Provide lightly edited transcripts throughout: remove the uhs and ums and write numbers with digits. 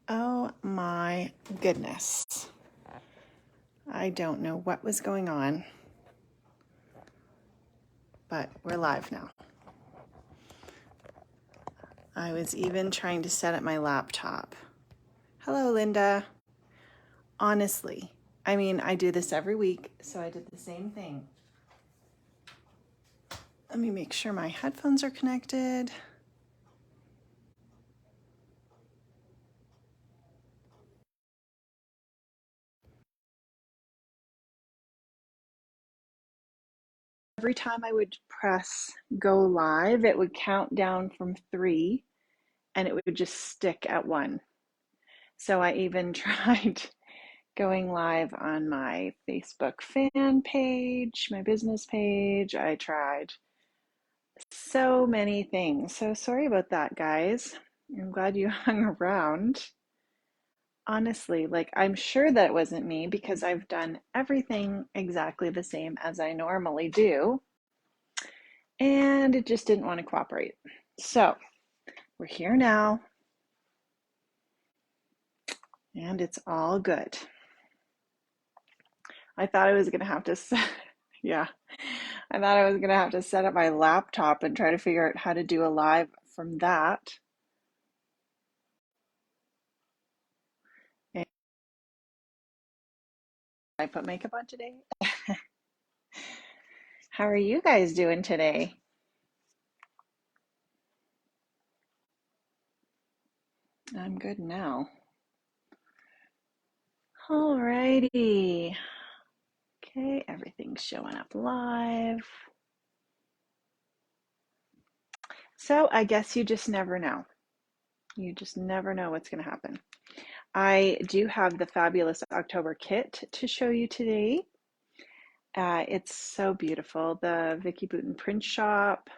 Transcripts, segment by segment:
Oh my goodness. I don't know what was going on, but we're live now. I was even trying to set up my laptop. Hello, Linda. Honestly, I mean, I do this every week, so I did the same thing. Let me make sure my headphones are connected. Every time I would press go live, it would count down from 3 and it would just stick at 1. So I even tried going live on my Facebook fan page, my business page. I tried so many things. So sorry about that, guys. I'm glad you hung around. Honestly, like I'm sure that it wasn't me because I've done everything exactly the same as I normally do, and it just didn't want to cooperate. So we're here now, and it's all good. I thought I was gonna have to yeah, I thought I was gonna have to set up my laptop and try to figure out how to do a live from that. And I put makeup on today. How are you guys doing today? I'm good now. Alrighty. Okay, everything's showing up live. So I guess you just never know. You just never know what's going to happen. I do have the fabulous October kit to show you today. It's so beautiful. The Vicky Boutin print shop,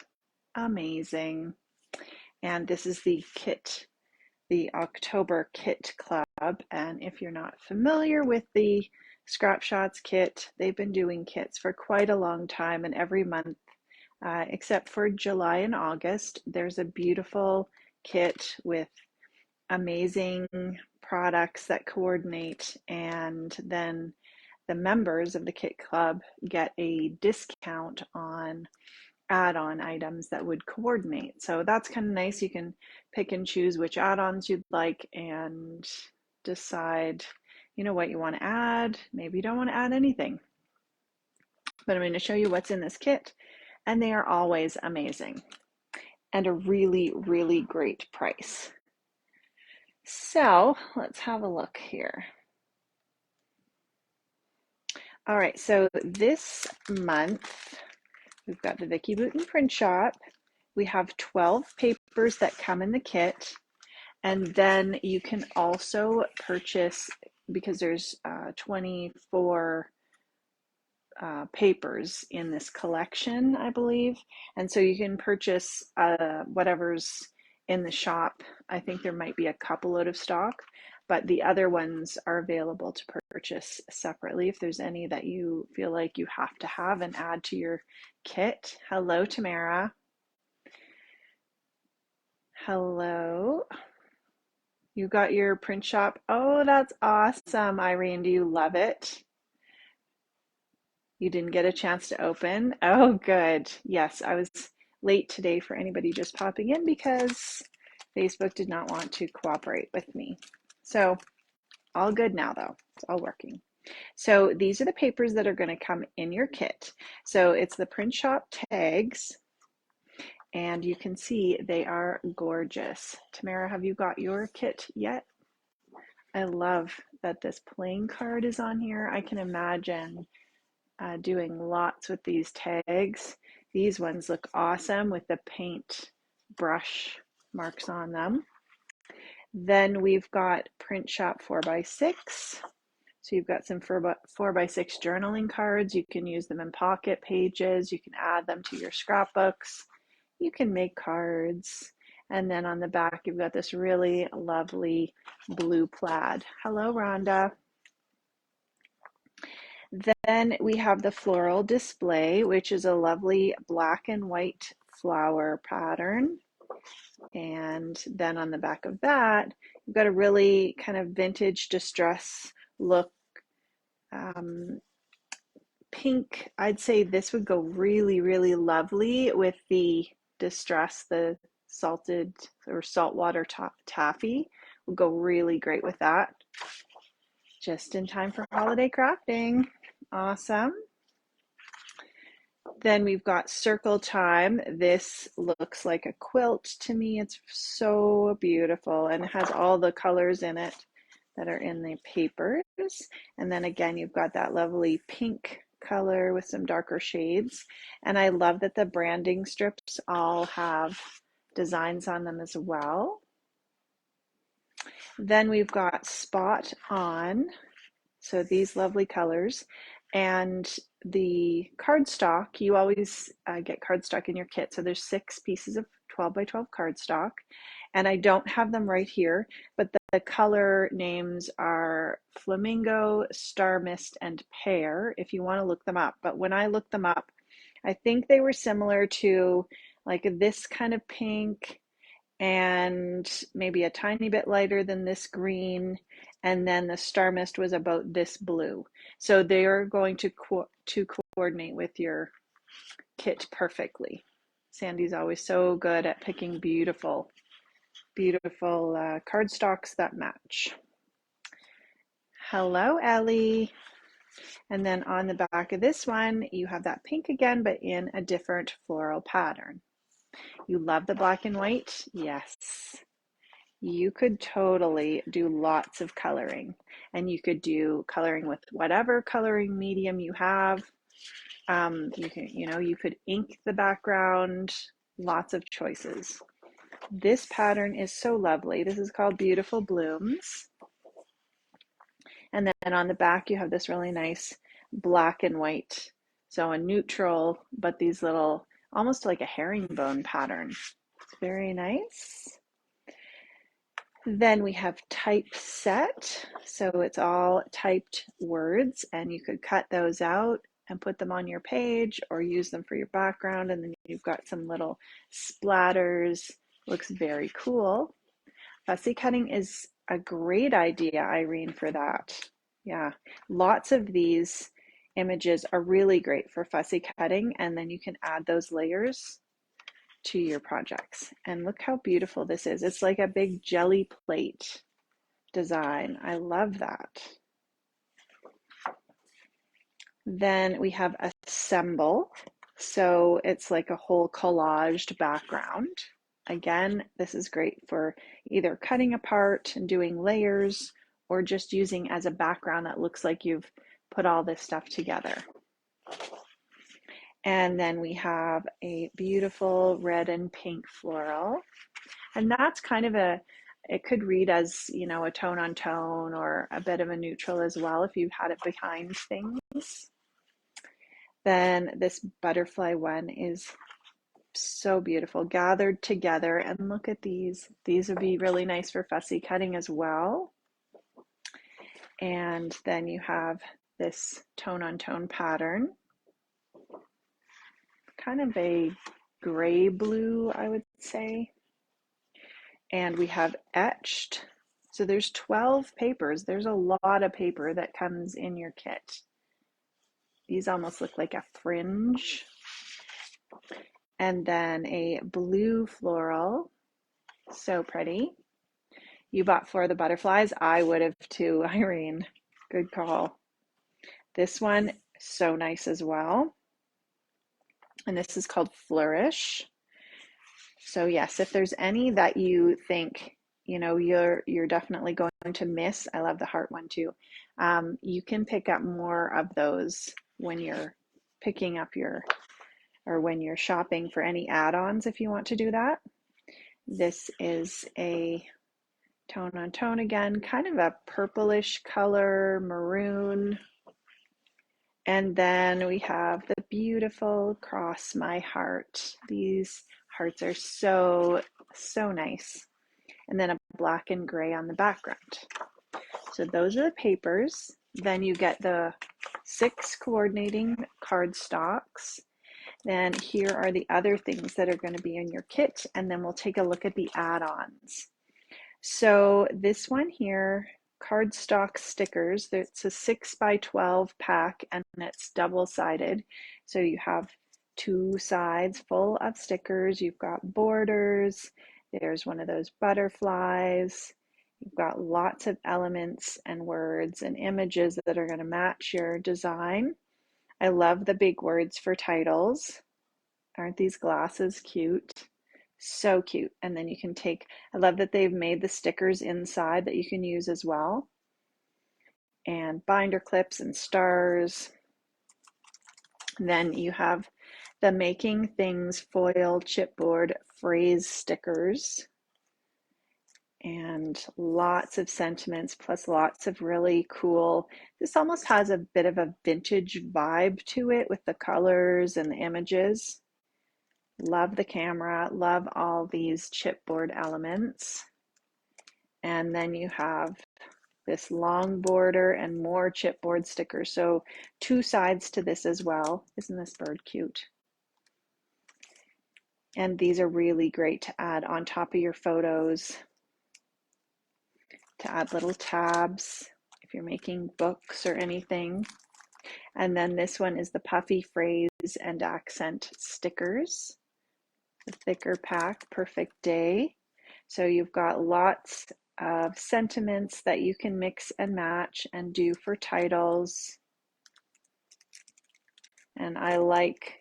amazing. And this is the kit, the October Kit Club. And if you're not familiar with the Scrap Shotz kit, they've been doing kits for quite a long time. And every month, except for July and August, there's a beautiful kit with amazing products that coordinate. And then the members of the Kit Club get a discount on add-on items that would coordinate. So that's kind of nice. You can pick and choose which add-ons you'd like and decide, what you want to add. Maybe you don't want to add anything. But I'm going to show you what's in this kit, and they are always amazing and a really, really great price. So let's have a look here. All right, so this month we've got the Vicky Boutin print shop. We have 12 papers that come in the kit, and then you can also purchase, because there's 24 papers in this collection, I believe, and so you can purchase whatever's in the shop. I think there might be a couple out of stock, but the other ones are available to purchase separately if there's any that you feel like you have to have and add to your kit. Hello, Tamara. Hello. You got your print shop. Oh, that's awesome, Irene. Do you love it? You didn't get a chance to open? Oh, good. Yes, I was late today for anybody just popping in because Facebook did not want to cooperate with me. So, all good now, though. It's all working. So, these are the papers that are going to come in your kit. So, it's the print shop tags, and you can see they are gorgeous. Tamara, have you got your kit yet? I love that this playing card is on here. I can imagine doing lots with these tags. These ones look awesome with the paint brush marks on them. Then we've got Print Shop 4x6. So you've got some 4x6 journaling cards. You can use them in pocket pages. You can add them to your scrapbooks. You can make cards. And then on the back, you've got this really lovely blue plaid. Hello, Rhonda. Then we have the floral display, which is a lovely black and white flower pattern And then on the back of that, you've got a really kind of vintage distress look. Pink, I'd say this would go really, really lovely with the distress, the salted or saltwater taffy would go really great with that. Just in time for holiday crafting. Awesome. Then we've got circle time. This looks like a quilt to me. It's so beautiful and it has all the colors in it that are in the papers. And then again, you've got that lovely pink color with some darker shades. And I love that the branding strips all have designs on them as well. Then we've got spot on. So these lovely colors. And the cardstock, you always get cardstock in your kit. So there's 6 pieces of 12 by 12 cardstock. And I don't have them right here, but the color names are Flamingo, Star Mist, and Pear, if you want to look them up. But when I looked them up, I think they were similar to like this kind of pink and maybe a tiny bit lighter than this green, and then the Star Mist was about this blue. So they are going to coordinate with your kit perfectly. Sandy's always so good at picking beautiful cardstocks that match. Hello, Ellie. And then on the back of this one, you have that pink again, but in a different floral pattern. You love the black and white? Yes. You could totally do lots of coloring, and you could do coloring with whatever coloring medium you have. You could ink the background, lots of choices. This pattern is so lovely. This is called Beautiful Blooms. And then on the back, you have this really nice black and white. So a neutral, but these little, almost like a herringbone pattern. It's very nice. Then we have typeset. So it's all typed words, and you could cut those out and put them on your page or use them for your background. And then you've got some little splatters. Looks very cool. Fussy cutting is a great idea, Irene, for that. Yeah, lots of these images are really great for fussy cutting, and then you can add those layers to your projects. And look how beautiful this is. It's like a big jelly plate design. I love that. Then we have assemble. So it's like a whole collaged background. Again, this is great for either cutting apart and doing layers or just using as a background that looks like you've put all this stuff together. And then we have a beautiful red and pink floral. And that's kind of it could read as, a tone on tone or a bit of a neutral as well if you had it behind things. Then this butterfly one is so beautiful, gathered together. And look at these. These would be really nice for fussy cutting as well. And then you have this tone on tone pattern. Kind of a gray blue, I would say. And we have etched. So there's 12 papers. There's a lot of paper that comes in your kit. These almost look like a fringe. And then a blue floral. So pretty. You bought for the butterflies. I would have too, Irene. Good call. This one, so nice as well. And this is called Flourish. So yes, if there's any that you think, you're definitely going to miss, I love the heart one too. You can pick up more of those when you're picking up or when you're shopping for any add-ons if you want to do that. This is a tone on tone again, kind of a purplish color, maroon. And then we have the beautiful Cross My Heart. These hearts are so, so nice. And then a black and gray on the background. So those are the papers. Then you get the 6 coordinating cardstocks. Then here are the other things that are going to be in your kit, and then we'll take a look at the add-ons. So this one here, cardstock stickers, it's a 6x12 pack and it's double-sided. So you have two sides full of stickers. You've got borders. There's one of those butterflies. You've got lots of elements and words and images that are going to match your design. I love the big words for titles. Aren't these glasses cute? So cute. And then you can take, I love that they've made the stickers inside that you can use as well. And binder clips and stars. Then you have the Making Things foil chipboard phrase stickers. And lots of sentiments plus lots of really cool, this almost has a bit of a vintage vibe to it with the colors and the images. Love the camera, love all these chipboard elements. And then you have this long border and more chipboard stickers. So two sides to this as well. Isn't this bird cute? And these are really great to add on top of your photos, to add little tabs if you're making books or anything. And then this one is the puffy phrase and accent stickers. The thicker pack, perfect day. So you've got lots of sentiments that you can mix and match and do for titles. And I like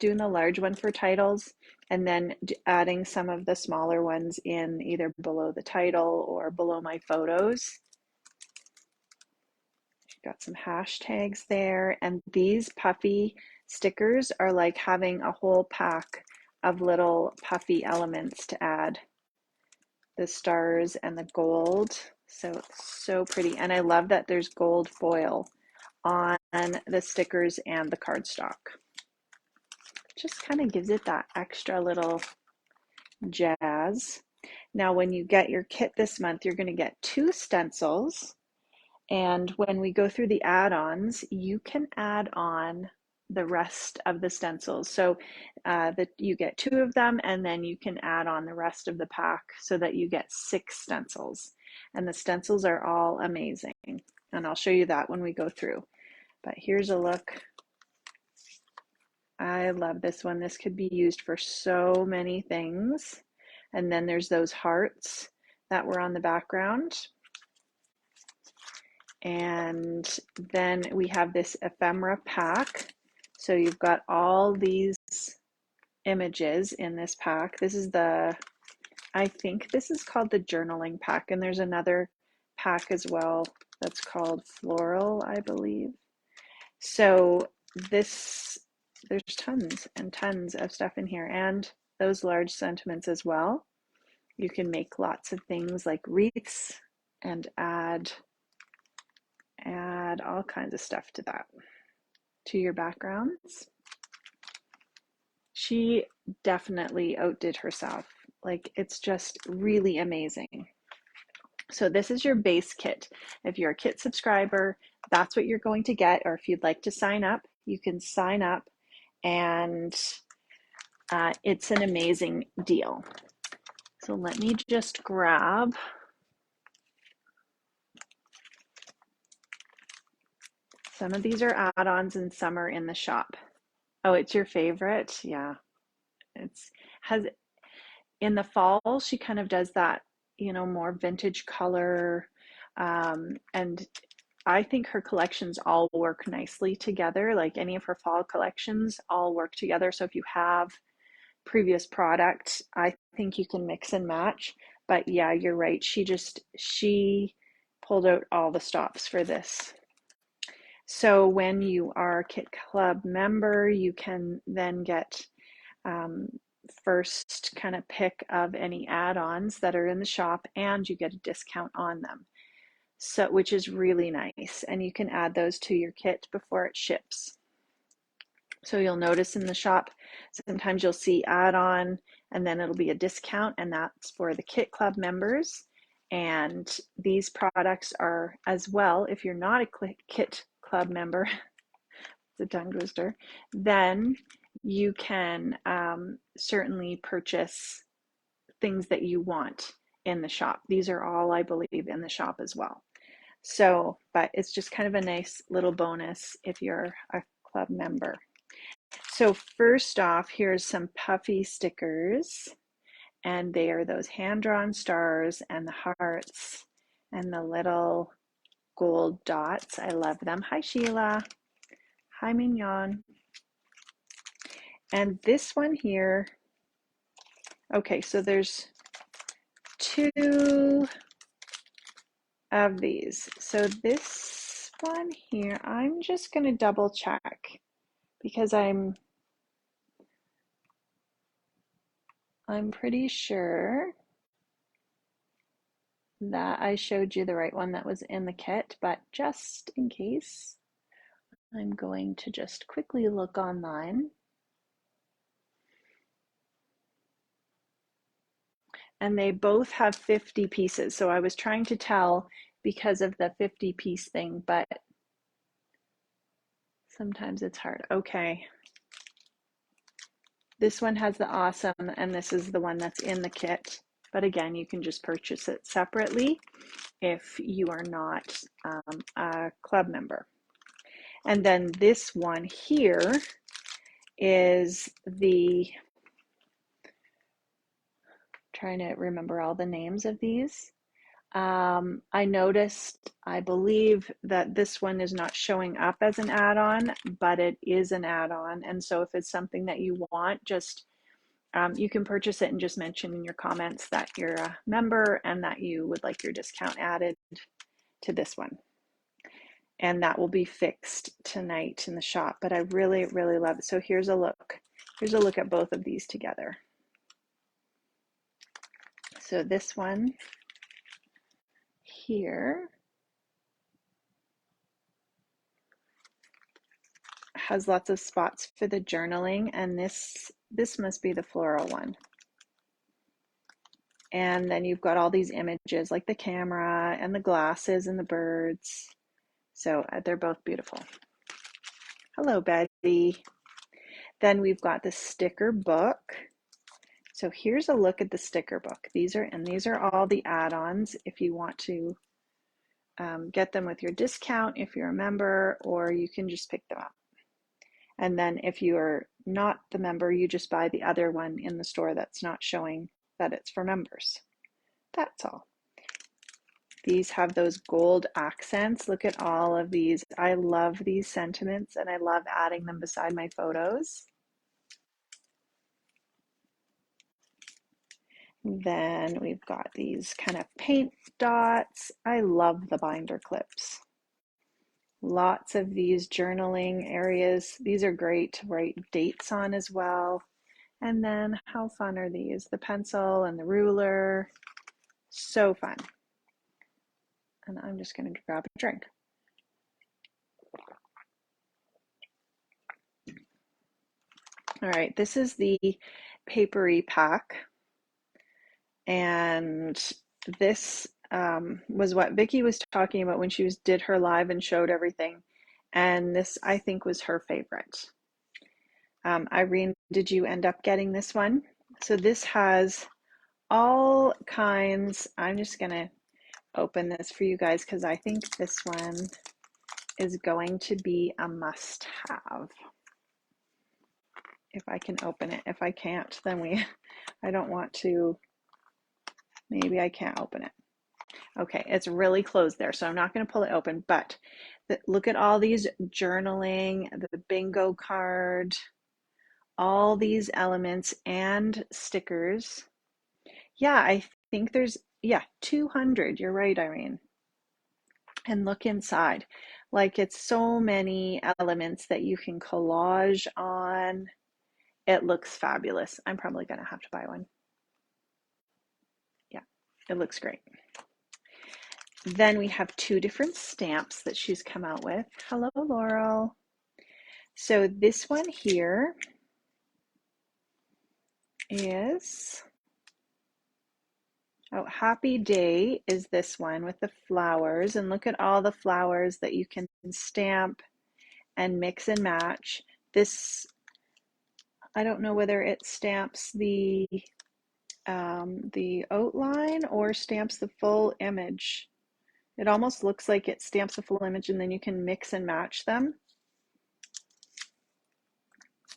doing the large one for titles and then adding some of the smaller ones in either below the title or below my photos. Got some hashtags there, and these puffy stickers are like having a whole pack of little puffy elements to add. The stars and the gold, so it's so pretty. And I love that there's gold foil on the stickers and the cardstock. Just kind of gives it that extra little jazz. Now when you get your kit this month, you're going to get 2 stencils. And when we go through the add-ons, you can add on the rest of the stencils. So that you get 2 of them, and then you can add on the rest of the pack so that you get 6 stencils. And the stencils are all amazing. And I'll show you that when we go through. But here's a look. I love this one. This could be used for so many things. And then there's those hearts that were on the background. And then we have this ephemera pack. So you've got all these images in this pack. This is I think this is called the journaling pack. And there's another pack as well that's called floral, I believe. So there's tons and tons of stuff in here, and those large sentiments as well. You can make lots of things like wreaths and add all kinds of stuff to that, to your backgrounds. She definitely outdid herself. Like, it's just really amazing. So this is your base kit. If you're a kit subscriber, that's what you're going to get. Or if you'd like to sign up, you can sign up, and it's an amazing deal. So let me just grab some of these are add-ons and some are in the shop. Oh, it's your favorite? Yeah. In the fall, she kind of does that, more vintage color. And I think her collections all work nicely together. Like any of her fall collections all work together. So if you have previous product, I think you can mix and match. But yeah, you're right. She pulled out all the stops for this. So when you are a Kit Club member, you can then get first kind of pick of any add-ons that are in the shop, and you get a discount on them. So, which is really nice. And you can add those to your kit before it ships. So you'll notice in the shop, sometimes you'll see add-on and then it'll be a discount, and that's for the Kit Club members. And these products are as well, if you're not a Kit Club member, it's a tongue twister, then you can certainly purchase things that you want in the shop. These are all, I believe, in the shop as well. So, but it's just kind of a nice little bonus if you're a club member. So first off, here's some puffy stickers, and they are those hand-drawn stars and the hearts and the little gold dots. I love them. Hi, Sheila. Hi, Mignon. And this one here, okay, so there's two of these. So this one here, I'm just going to double check because I'm pretty sure that I showed you the right one that was in the kit, but just in case, I'm going to just quickly look online. And they both have 50 pieces. So I was trying to tell because of the 50 piece thing, but sometimes it's hard. Okay. This one has the awesome, and this is the one that's in the kit. But again, you can just purchase it separately if you are not a club member. And then this one here is the, trying to remember all the names of these. I noticed, I believe that this one is not showing up as an add-on, but it is an add-on. And so if it's something that you want, just you can purchase it and just mention in your comments that you're a member and that you would like your discount added to this one. And that will be fixed tonight in the shop. But I really, really love it. So here's a look. Here's a look at both of these together. So this one here has lots of spots for the journaling, and this must be the floral one. And then you've got all these images like the camera and the glasses and the birds. So they're both beautiful. Hello, Betty. Then we've got the sticker book. So here's a look at the sticker book. These are all the add-ons if you want to get them with your discount if you're a member, or you can just pick them up. And then if you're not the member, you just buy the other one in the store that's not showing that it's for members. That's all. These have those gold accents. Look at all of these. I love these sentiments and I love adding them beside my photos. Then we've got these kind of paint dots. I love the binder clips. Lots of these journaling areas. These are great to write dates on as well. And then how fun are these? The pencil and the ruler. So fun. And I'm just going to grab a drink. All right, this is the papery pack. And this was what Vicki was talking about when she did her live and showed everything. And this, I think, was her favorite. Irene, did you end up getting this one? So this has all kinds. I'm just going to open this for you guys because I think this one is going to be a must-have. If I can open it. If I can't, then I don't want to, maybe I can't open it. Okay, it's really closed there, so I'm not going to pull it open, but look at all these journaling, the bingo card, all these elements and stickers. Yeah, I think there's, 200. You're right, Irene. And look inside. Like it's so many elements that you can collage on. It looks fabulous. I'm probably going to have to buy one. Yeah, it looks great. Then we have two different stamps that she's come out with. Hello, Laurel. So this one here is, Happy Day is this one with the flowers. And look at all the flowers that you can stamp and mix and match. This, I don't know whether it stamps the outline or stamps the full image. It almost looks like it stamps the full image and then you can mix and match them.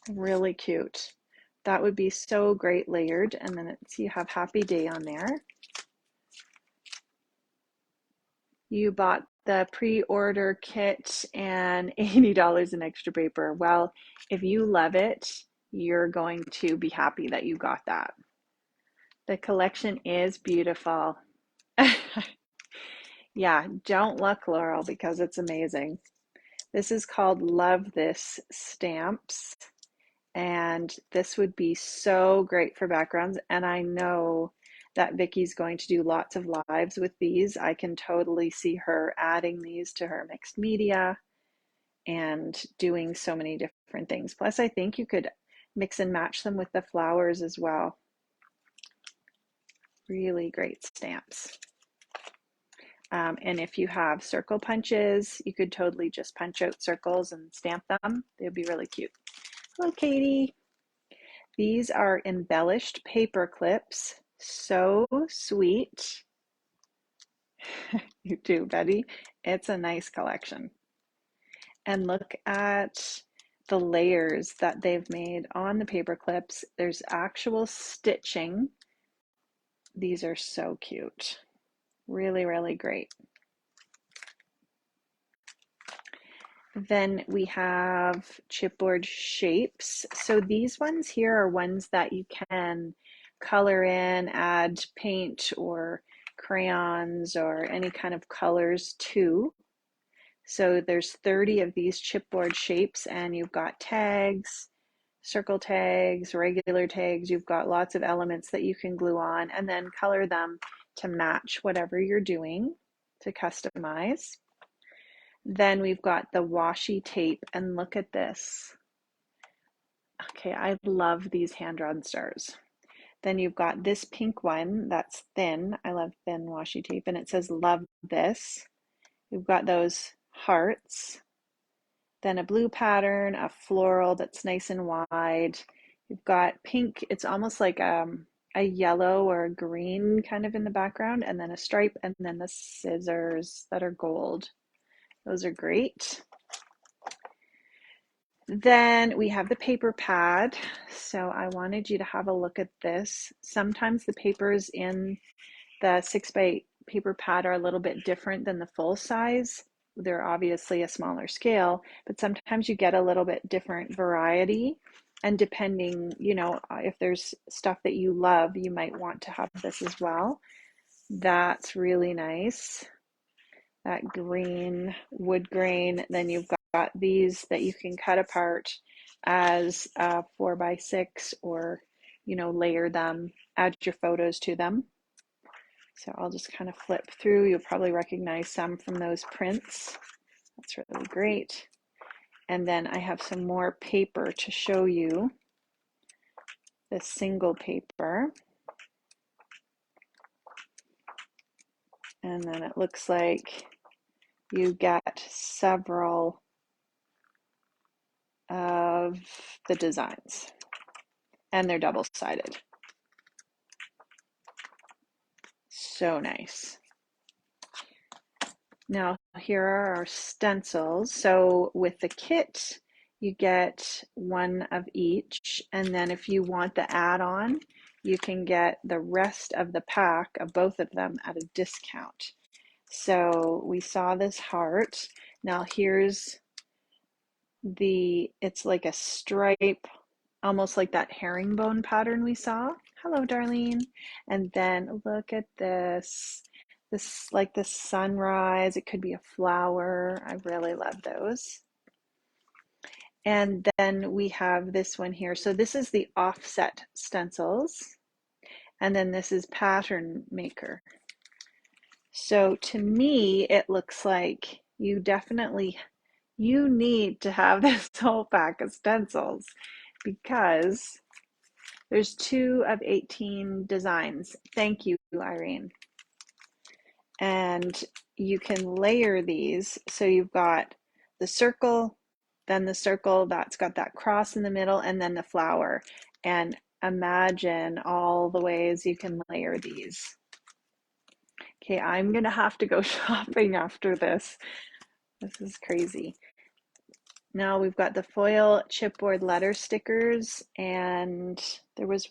Really cute. That would be so great layered. And then you have Happy Day on there. You bought the pre-order kit and $80 in extra paper. Well, if you love it, you're going to be happy that you got that. The collection is beautiful. Yeah, don't look, Laurel, because it's amazing. This is called Love This Stamps, and this would be so great for backgrounds. And I know that Vicky's going to do lots of lives with these. I can totally see her adding these to her mixed media and doing so many different things. Plus, I think you could mix and match them with the flowers as well. Really great stamps. And if you have circle punches, you could totally just punch out circles and stamp them. They'd be really cute. Hello, Katie. These are embellished paper clips. So sweet. You too, Betty. It's a nice collection. And look at the layers that they've made on the paper clips. There's actual stitching. These are so cute. Really, really great. Then we have chipboard shapes. So these ones here are ones that you can color in, add paint or crayons or any kind of colors to. So there's 30 of these chipboard shapes, and you've got tags, circle tags, regular tags. You've got lots of elements that you can glue on and then color them to match whatever you're doing to customize. Then we've got the washi tape, and look at this. Okay, I love these hand-drawn stars. Then you've got this pink one that's thin. I love thin washi tape, and it says love this. You've got those hearts. Then a blue pattern, a floral that's nice and wide. You've got pink, it's almost like a yellow or a green kind of in the background, and then a stripe, and then the scissors that are gold. Those are great. Then we have the paper pad. So I wanted you to have a look at this. Sometimes the papers in the 6x8 paper pad are a little bit different than the full size. They're obviously a smaller scale, but sometimes you get a little bit different variety. And depending, you know, if there's stuff that you love, you might want to have this as well. That's really nice. That green wood grain. Then you've got these that you can cut apart as 4x6 or, you know, layer them, add your photos to them. So I'll just kind of flip through. You'll probably recognize some from those prints. That's really great. And then I have some more paper to show you. The single paper. And then it looks like you get several of the designs. And they're double-sided. So nice. Now here are our stencils. So with the kit, you get one of each, and then if you want the add-on, you can get the rest of the pack of both of them at a discount. So we saw this heart. Now here's it's like a stripe, almost like that herringbone pattern we saw. Hello, Darlene. And then look at this. This like the sunrise. It could be a flower. I really love those. And then we have this one here. So this is the offset stencils. And then this is pattern maker. So to me, it looks like you need to have this whole pack of stencils because there's 2 of 18 designs. Thank you, Irene. And you can layer these. So you've got the circle, then the circle that's got that cross in the middle, and then the flower. And imagine all the ways you can layer these. Okay, I'm gonna have to go shopping after this. This is crazy. Now we've got the foil chipboard letter stickers, and there was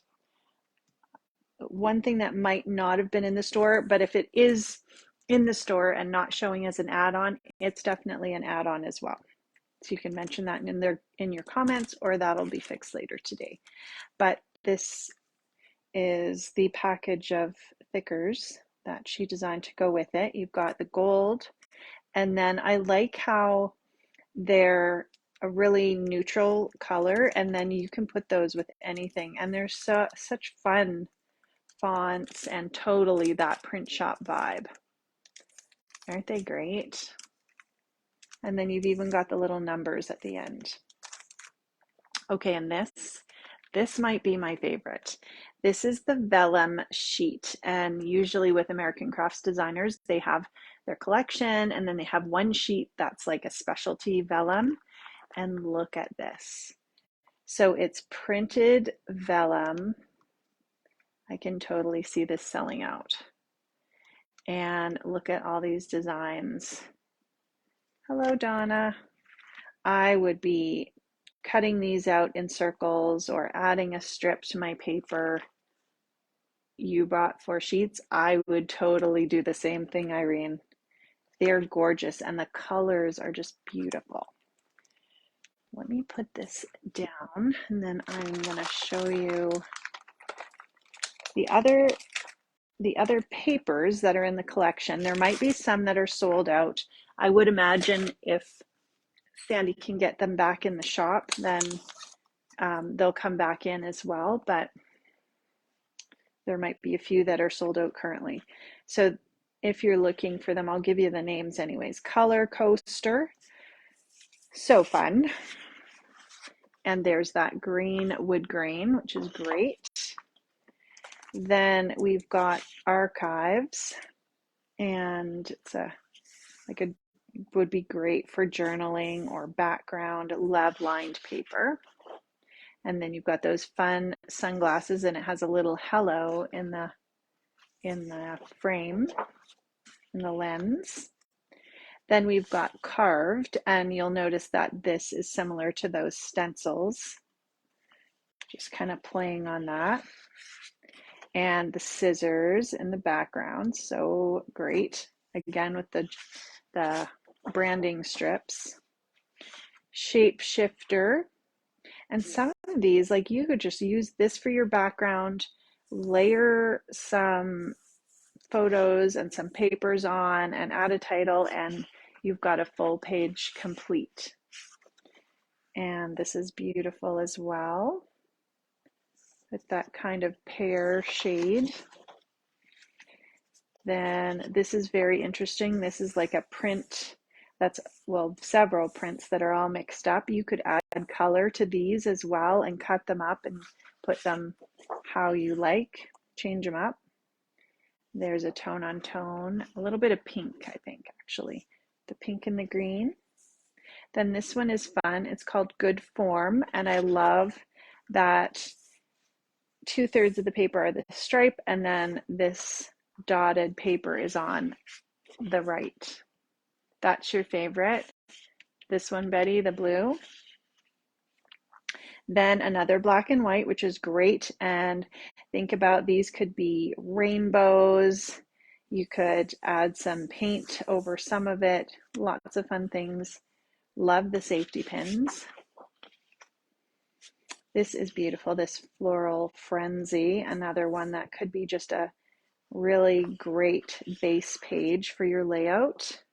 one thing that might not have been in the store, but if it is in the store and not showing as an add-on, it's definitely an add-on as well. So you can mention that in your comments, or that'll be fixed later today. But this is the package of thickers that she designed to go with it. You've got the gold, and then I like how they're a really neutral color, and then you can put those with anything, and they're such fun fonts and totally that print shop vibe. Aren't they great? And then you've even got the little numbers at the end. Okay, and this might be my favorite. This is the vellum sheet, and usually with American Crafts designers, they have their collection, and then they have one sheet that's like a specialty vellum. And look at this. So it's printed vellum. I can totally see this selling out. And look at all these designs. Hello, Donna. I would be cutting these out in circles or adding a strip to my paper. You bought 4 sheets. I would totally do the same thing, Irene. They're gorgeous, and the colors are just beautiful. Let me put this down, and then I'm going to show you the other papers that are in the collection. There might be some that are sold out. I would imagine if Sandy can get them back in the shop, then they'll come back in as well, but there might be a few that are sold out currently. So if you're looking for them, I'll give you the names anyways. Color Coaster, so fun. And there's that green wood grain, which is great. Then we've got Archives, and it's would be great for journaling or background love lined paper. And then you've got those fun sunglasses, and it has a little hello in the frame, in the lens. Then we've got Carved, and you'll notice that this is similar to those stencils. Just kind of playing on that. And the scissors in the background, so great. Again with the branding strips. Shapeshifter. And some of these, like, you could just use this for your background, layer some photos and some papers on, and add a title, and you've got a full page complete. And this is beautiful as well, with that kind of pear shade. Then this is very interesting. This is like a print that's, well, several prints that are all mixed up. You could add color to these as well and cut them up and put them how you like, change them up. There's a tone on tone, a little bit of pink, I think, actually. The pink and the green. Then this one is fun. It's called Good Form, and I love that 2/3 of the paper are the stripe, and then this dotted paper is on the right. That's your favorite. This one, Betty, the blue. Then another black and white, which is great. And think about, these could be rainbows. You could add some paint over some of it. Lots of fun things. Love the safety pins. This is beautiful, this Floral Frenzy, another one that could be just a really great base page for your layout.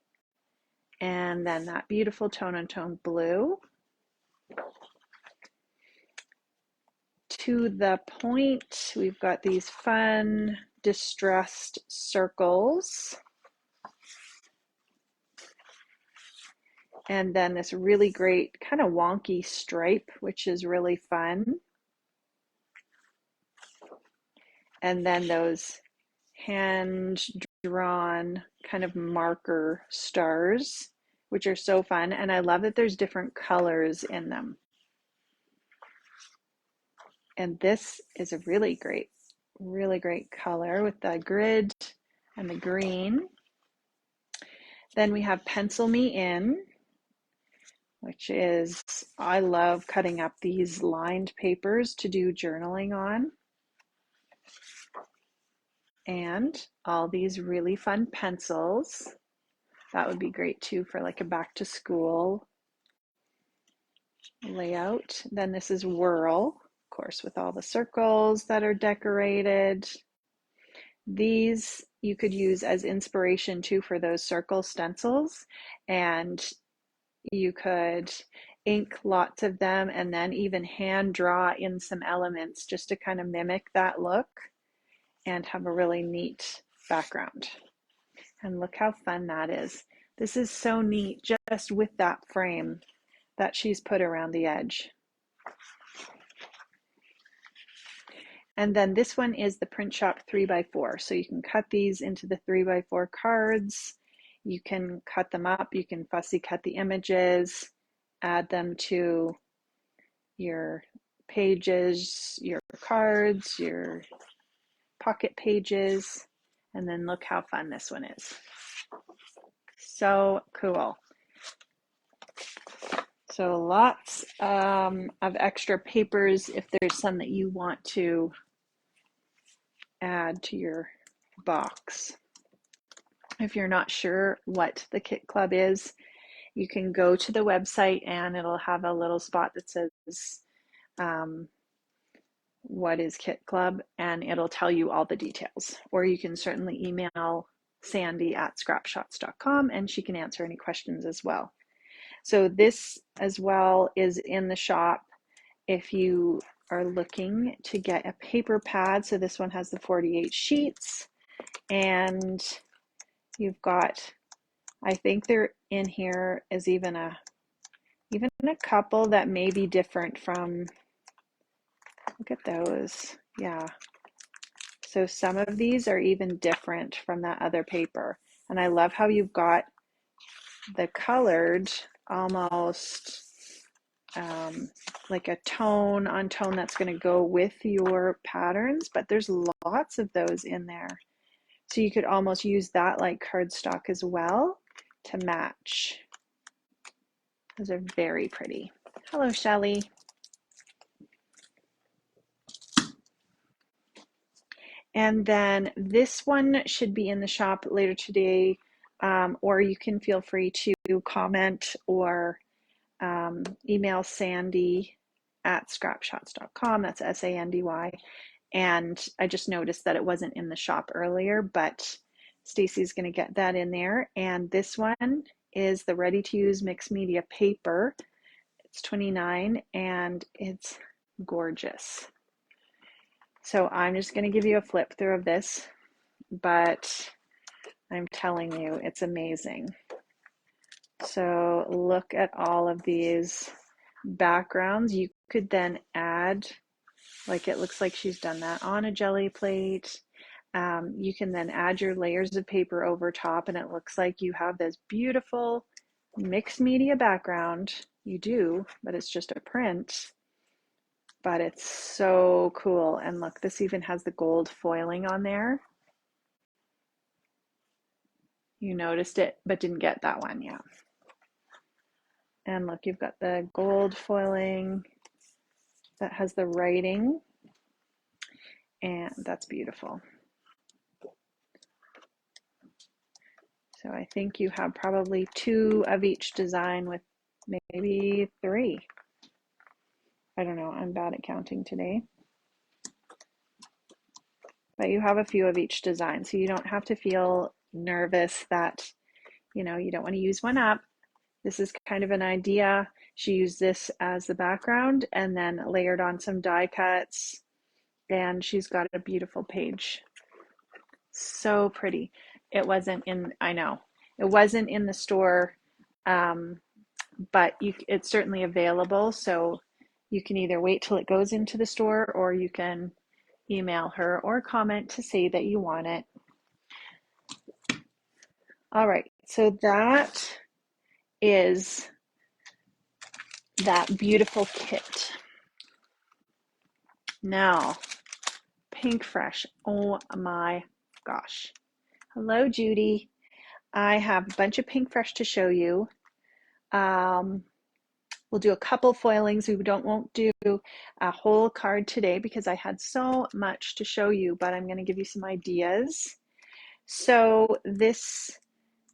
And then that beautiful tone on tone blue. To the Point, we've got these fun distressed circles. And then this really great kind of wonky stripe, which is really fun. And then those hand-drawn kind of marker stars. which are so fun. And I love that there's different colors in them. And this is a really great color with the grid and the green. Then we have Pencil Me In, which is, I love cutting up these lined papers to do journaling on. And all these really fun pencils. That would be great too for like a back to school layout. Then this is Whirl, of course, with all the circles that are decorated. These you could use as inspiration too for those circle stencils, and you could ink lots of them and then even hand draw in some elements just to kind of mimic that look and have a really neat background. And look how fun that is. This is so neat just with that frame that she's put around the edge. And then this one is the Print Shop 3x4. So you can cut these into the 3x4 cards. You can cut them up. You can fussy cut the images, add them to your pages, your cards, your pocket pages. And then look how fun this one is. So cool. So lots of extra papers if there's some that you want to add to your box. If you're not sure what the Kit Club is, you can go to the website and it'll have a little spot that says what is Kit Club, and it'll tell you all the details. Or you can certainly email Sandy at scrapshotz.com and she can answer any questions as well. So this as well is in the shop if you are looking to get a paper pad. So this one has the 48 sheets, and you've got, I think there in here is even a couple that may be different from, look at those. Yeah. So some of these are even different from that other paper. And I love how you've got the colored almost like a tone on tone that's going to go with your patterns, but there's lots of those in there. So you could almost use that like cardstock as well to match. Those are very pretty. Hello, Shelley. And then this one should be in the shop later today, or you can feel free to comment or email Sandy at scrapshotz.com. That's SANDY. And I just noticed that it wasn't in the shop earlier, but Stacy's going to get that in there. And this one is the ready to use mixed media paper. It's 29 and it's gorgeous. So I'm just going to give you a flip through of this, but I'm telling you, it's amazing. So look at all of these backgrounds. You could then add, like it looks like she's done that on a jelly plate. You can then add your layers of paper over top and it looks like you have this beautiful mixed media background. You do, but it's just a print. But it's so cool. And look, this even has the gold foiling on there. You noticed it, but didn't get that one, yeah. And look, you've got the gold foiling that has the writing, and that's beautiful. So I think you have probably 2 of each design with maybe 3. I don't know, I'm bad at counting today. But you have a few of each design, so you don't have to feel nervous that, you know, you don't want to use one up. This is kind of an idea. She used this as the background and then layered on some die cuts, and she's got a beautiful page. So pretty. It wasn't in, I know, it wasn't in the store, but it's certainly available. So you can either wait till it goes into the store or you can email her or comment to say that you want it. All right, so that is that beautiful kit. Now, Pinkfresh. Oh my gosh. Hello, Judy. I have a bunch of Pinkfresh to show you. We'll do a couple foilings. We won't do a whole card today because I had so much to show you, but I'm going to give you some ideas. So this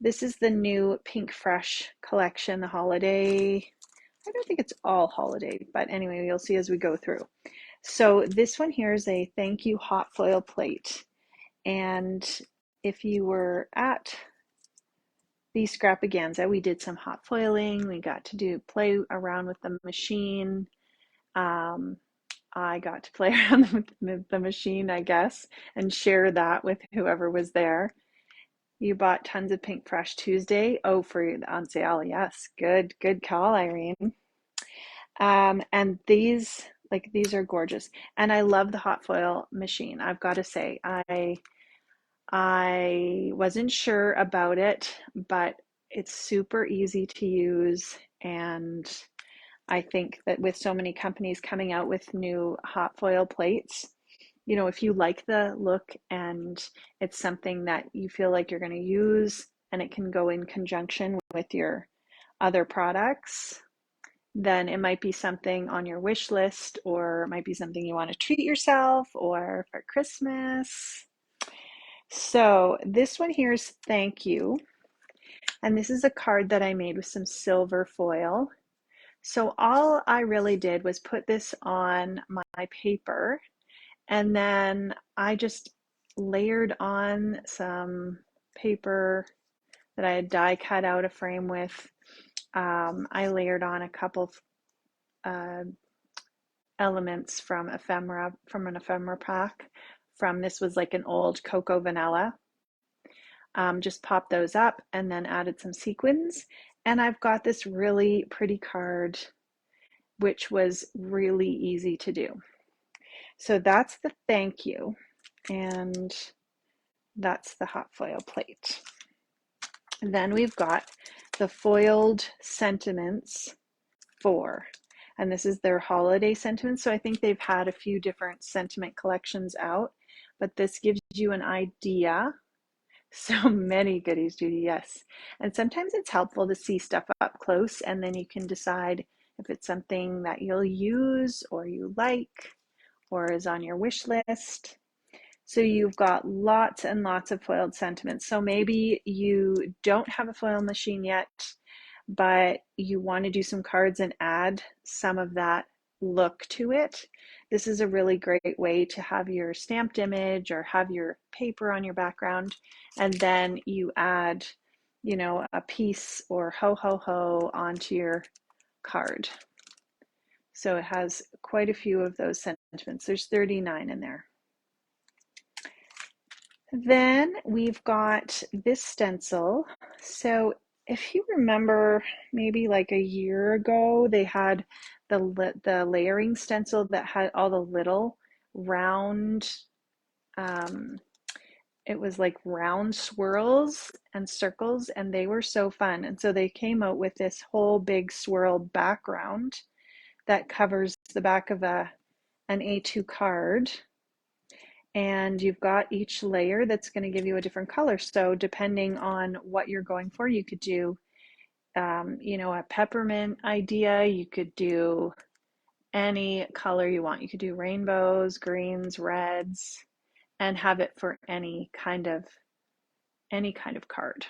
is the new Pinkfresh collection, the holiday. I don't think it's all holiday, but anyway, you'll see as we go through. So this one here is a thank you hot foil plate. And if you were at the Scrapaganza, we did some hot foiling. We got to play around with the machine. I got to play around with the machine, I guess, and share that with whoever was there. You bought tons of Pinkfresh Tuesday. Oh, for on sale. Yes, good call, Irene. And these are gorgeous, and I love the hot foil machine. I've got to say, I wasn't sure about it, but it's super easy to use, and I think that with so many companies coming out with new hot foil plates, you know, if you like the look and it's something that you feel like you're going to use and it can go in conjunction with your other products, then it might be something on your wish list, or it might be something you want to treat yourself or for Christmas. So this one here is thank you. And this is a card that I made with some silver foil. So all I really did was put this on my paper, and then I just layered on some paper that I had die cut out a frame with. I layered on a couple elements from an ephemera pack. This was like an old cocoa vanilla. Just popped those up and then added some sequins. And I've got this really pretty card, which was really easy to do. So that's the thank you, and that's the hot foil plate. And then we've got the foiled sentiments 4. And this is their holiday sentiments. So I think they've had a few different sentiment collections out, but this gives you an idea. So many goodies, Judy, yes. And sometimes it's helpful to see stuff up close, and then you can decide if it's something that you'll use or you like or is on your wish list. So you've got lots and lots of foiled sentiments. So maybe you don't have a foil machine yet, but you want to do some cards and add some of that look to it. This is a really great way to have your stamped image or have your paper on your background, and then you add, you know, a piece or ho ho ho onto your card. So it has quite a few of those sentiments. There's 39 in there. Then we've got this stencil. So if you remember, maybe like a year ago, they had the layering stencil that had all the little round, it was like round swirls and circles, and they were so fun. And so they came out with this whole big swirl background that covers the back of an A2 card. And you've got each layer that's going to give you a different color. So depending on what you're going for, you could do, you know, a peppermint idea. You could do any color you want. You could do rainbows, greens, reds, and have it for any kind of card.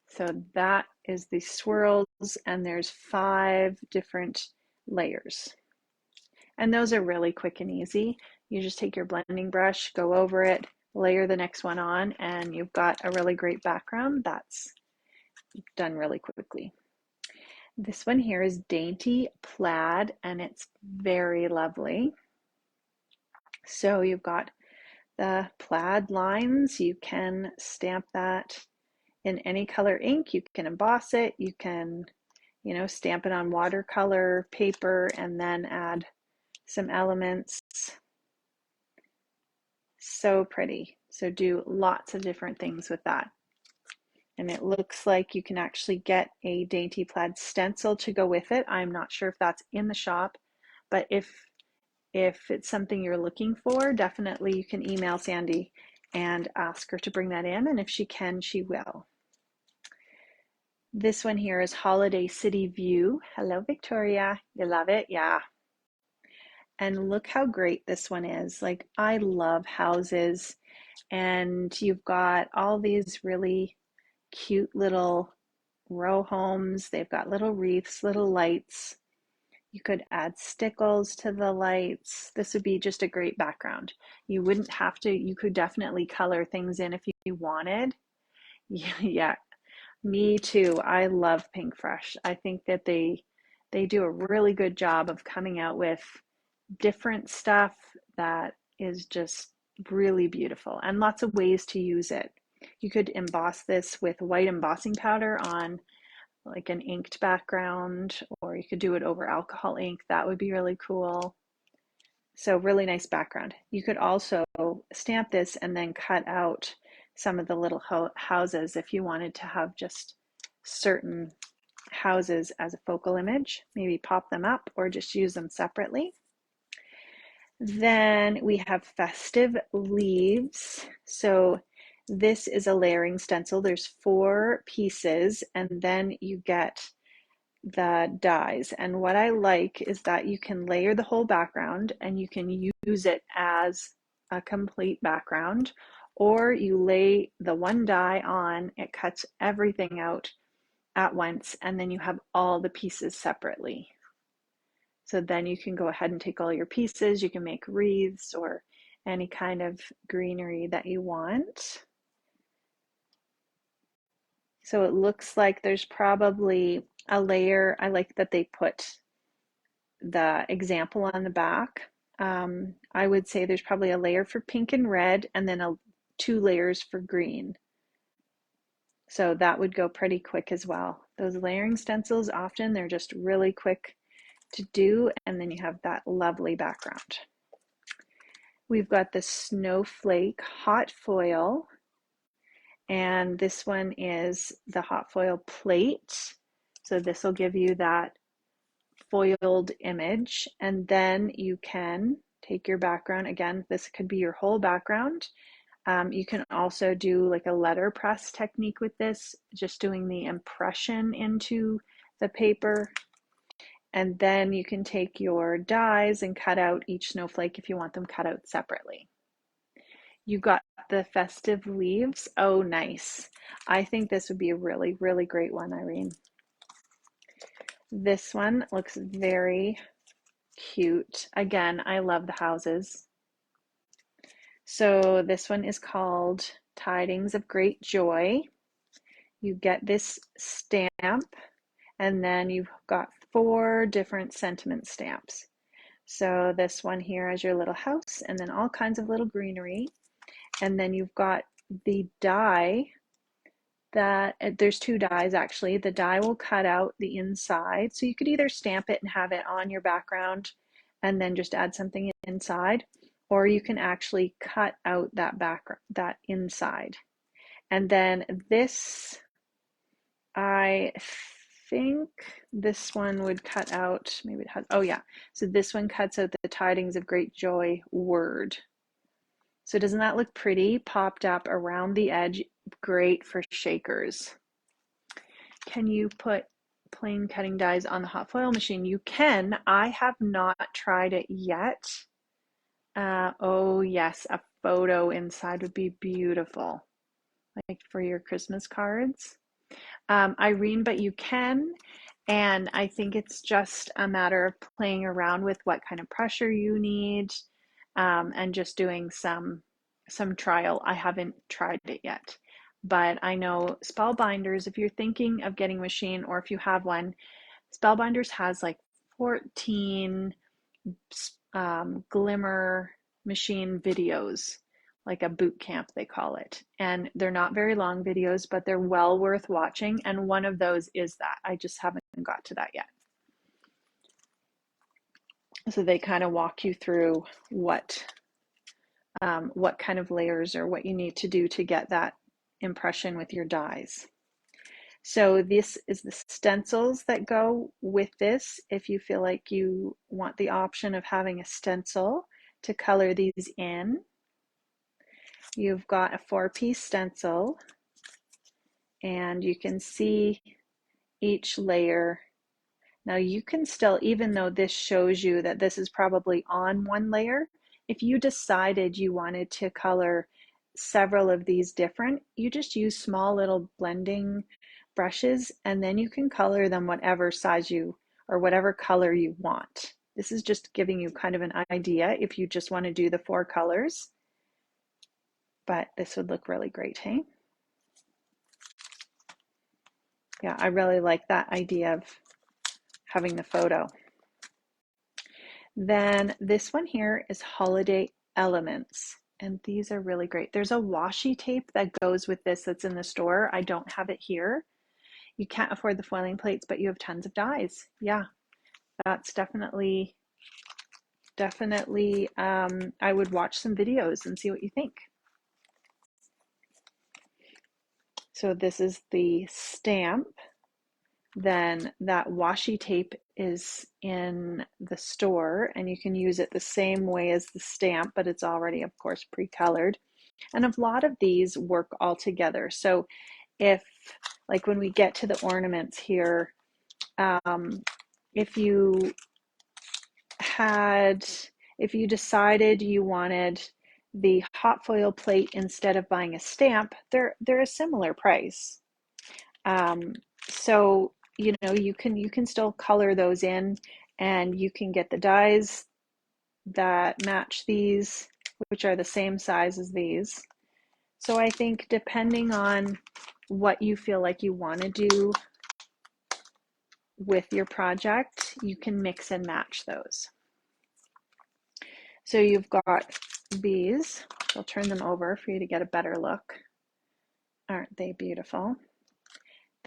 So that is the swirls, and there's 5 different layers. And those are really quick and easy. You just take your blending brush, go over it, layer the next one on, and you've got a really great background that's done really quickly. This one here is Dainty Plaid, and it's very lovely. So you've got the plaid lines. You can stamp that in any color ink. You can emboss it. You can, you know, stamp it on watercolor paper and then add some elements. So pretty. So do lots of different things with that. And it looks like you can actually get a dainty plaid stencil to go with it. I'm not sure if that's in the shop, but if it's something you're looking for, definitely you can email Sandy and ask her to bring that in, and if she can, she will. This one here is Holiday City View. Hello, Victoria. You love it? Yeah. And look how great this one is. Like, I love houses, and you've got all these really cute little row homes. They've got little wreaths, little lights. You could add stickles to the lights. This would be just a great background. You wouldn't have to, you could definitely color things in if you wanted. Yeah, me too. I love Pinkfresh. I think that they do a really good job of coming out with different stuff that is just really beautiful and lots of ways to use it. You could emboss this with white embossing powder on like an inked background, or you could do it over alcohol ink. That would be really cool. So really nice background. You could also stamp this and then cut out some of the little houses if you wanted to have just certain houses as a focal image. Maybe pop them up or just use them separately. Then we have festive leaves. So this is a layering stencil. There's 4 pieces, and then you get the dies. And what I like is that you can layer the whole background and you can use it as a complete background, or you lay the one die on, it cuts everything out at once, and then you have all the pieces separately. So then you can go ahead and take all your pieces. You can make wreaths or any kind of greenery that you want. So it looks like there's probably a layer. I like that they put the example on the back. I would say there's probably a layer for pink and red, and then 2 layers for green. So that would go pretty quick as well. Those layering stencils, often they're just really quick to do, and then you have that lovely background. We've got the snowflake hot foil, and this one is the hot foil plate. So this will give you that foiled image, and then you can take your background. Again, this could be your whole background. You can also do like a letterpress technique with this, just doing the impression into the paper. And then you can take your dies and cut out each snowflake if you want them cut out separately. You got the festive leaves. Oh, nice. I think this would be a really, really great one, Irene. This one looks very cute. Again, I love the houses. So this one is called Tidings of Great Joy. You get this stamp, and then you've got 4 different sentiment stamps. So this one here is your little house, and then all kinds of little greenery. And then you've got the die that there's 2 dies actually. The die will cut out the inside. So you could either stamp it and have it on your background and then just add something inside, or you can actually cut out that background, that inside. And then this, I think this one would cut out, maybe it has, oh yeah. So this one cuts out the Tidings of Great Joy word. So doesn't that look pretty? Popped up around the edge, great for shakers. Can you put plain cutting dies on the hot foil machine? You can. I have not tried it yet. Oh yes, a photo inside would be beautiful, like for your Christmas cards. Irene, but you can, and I think it's just a matter of playing around with what kind of pressure you need, and just doing some trial. I haven't tried it yet, but I know Spellbinders, if you're thinking of getting a machine, or if you have one, Spellbinders has like 14 glimmer machine videos, like a boot camp they call it, and they're not very long videos, but they're well worth watching, and one of those is that. I just haven't got to that yet. So they kind of walk you through what kind of layers or what you need to do to get that impression with your dies. So this is the stencils that go with this. If you feel like you want the option of having a stencil to color these in, you've got a 4-piece stencil, and you can see each layer. Now you can still, even though this shows you that this is probably on one layer, if you decided you wanted to color several of these different, you just use small little blending brushes, and then you can color them whatever size you or whatever color you want. This is just giving you kind of an idea if you just want to do the 4 colors, but this would look really great, hey? Yeah, I really like that idea of having the photo. Then this one here is Holiday Elements, and these are really great. There's a washi tape that goes with this that's in the store. I don't have it here. You can't afford the foiling plates, but you have tons of dies. Yeah, that's definitely, I would watch some videos and see what you think. So this is the stamp. Then that washi tape is in the store, and you can use it the same way as the stamp, but it's already, of course, pre-colored. And a lot of these work all together. So if, like when we get to the ornaments here, if you decided you wanted the hot foil plate instead of buying a stamp, they're a similar price. So you know, you can still color those in, and you can get the dies that match these, which are the same size as these. So I think depending on what you feel like you want to do with your project, you can mix and match those. So you've got these. I'll turn them over for you to get a better look. Aren't they beautiful?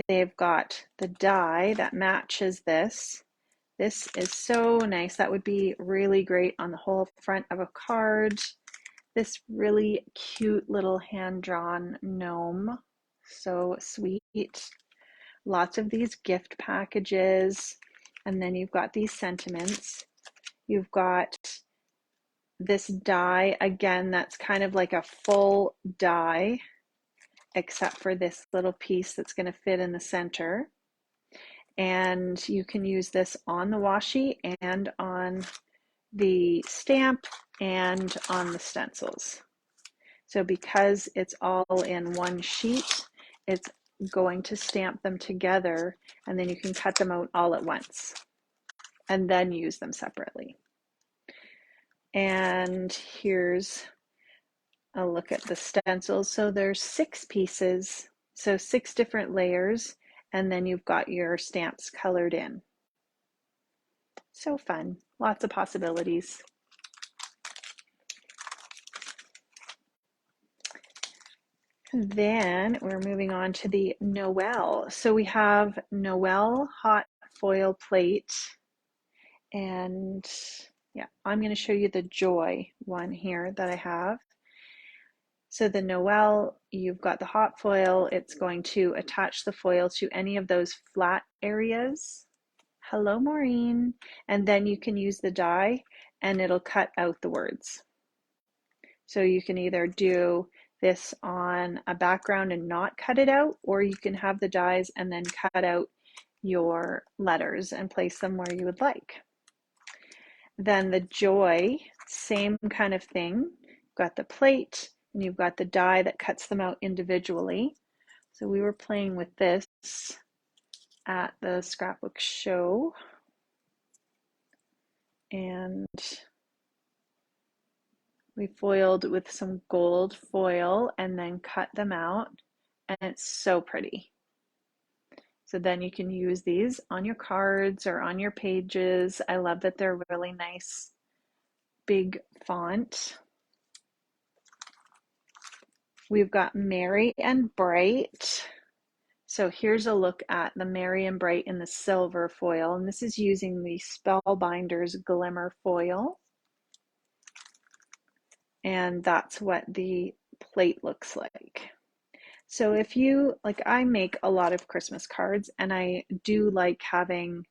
They've got the die that matches this. This is so nice. That would be really great on the whole front of a card. This really cute little hand-drawn gnome. So sweet. Lots of these gift packages. And then you've got these sentiments. You've got this die, again, that's kind of like a full die, except for this little piece that's going to fit in the center. And you can use this on the washi and on the stamp and on the stencils. So because it's all in one sheet, it's going to stamp them together, and then you can cut them out all at once and then use them separately. And here's a look at the stencils. So there's 6 pieces, so 6 different layers, and then you've got your stamps colored in. So fun, lots of possibilities. Then we're moving on to the Noel. So we have Noel hot foil plate, and yeah, I'm going to show you the Joy one here that I have. So the Noel, you've got the hot foil. It's going to attach the foil to any of those flat areas. Hello, Maureen. And then you can use the die, and it'll cut out the words. So you can either do this on a background and not cut it out, or you can have the dies and then cut out your letters and place them where you would like. Then the Joy, same kind of thing. You've got the plate, and you've got the die that cuts them out individually. So we were playing with this at the scrapbook show, and we foiled with some gold foil and then cut them out, and it's so pretty. So then you can use these on your cards or on your pages. I love that they're really nice, big font. We've got Merry and Bright. So here's a look at the Merry and Bright in the silver foil, and this is using the Spellbinders Glimmer foil. And that's what the plate looks like. So if you, like, I make a lot of Christmas cards and I do like having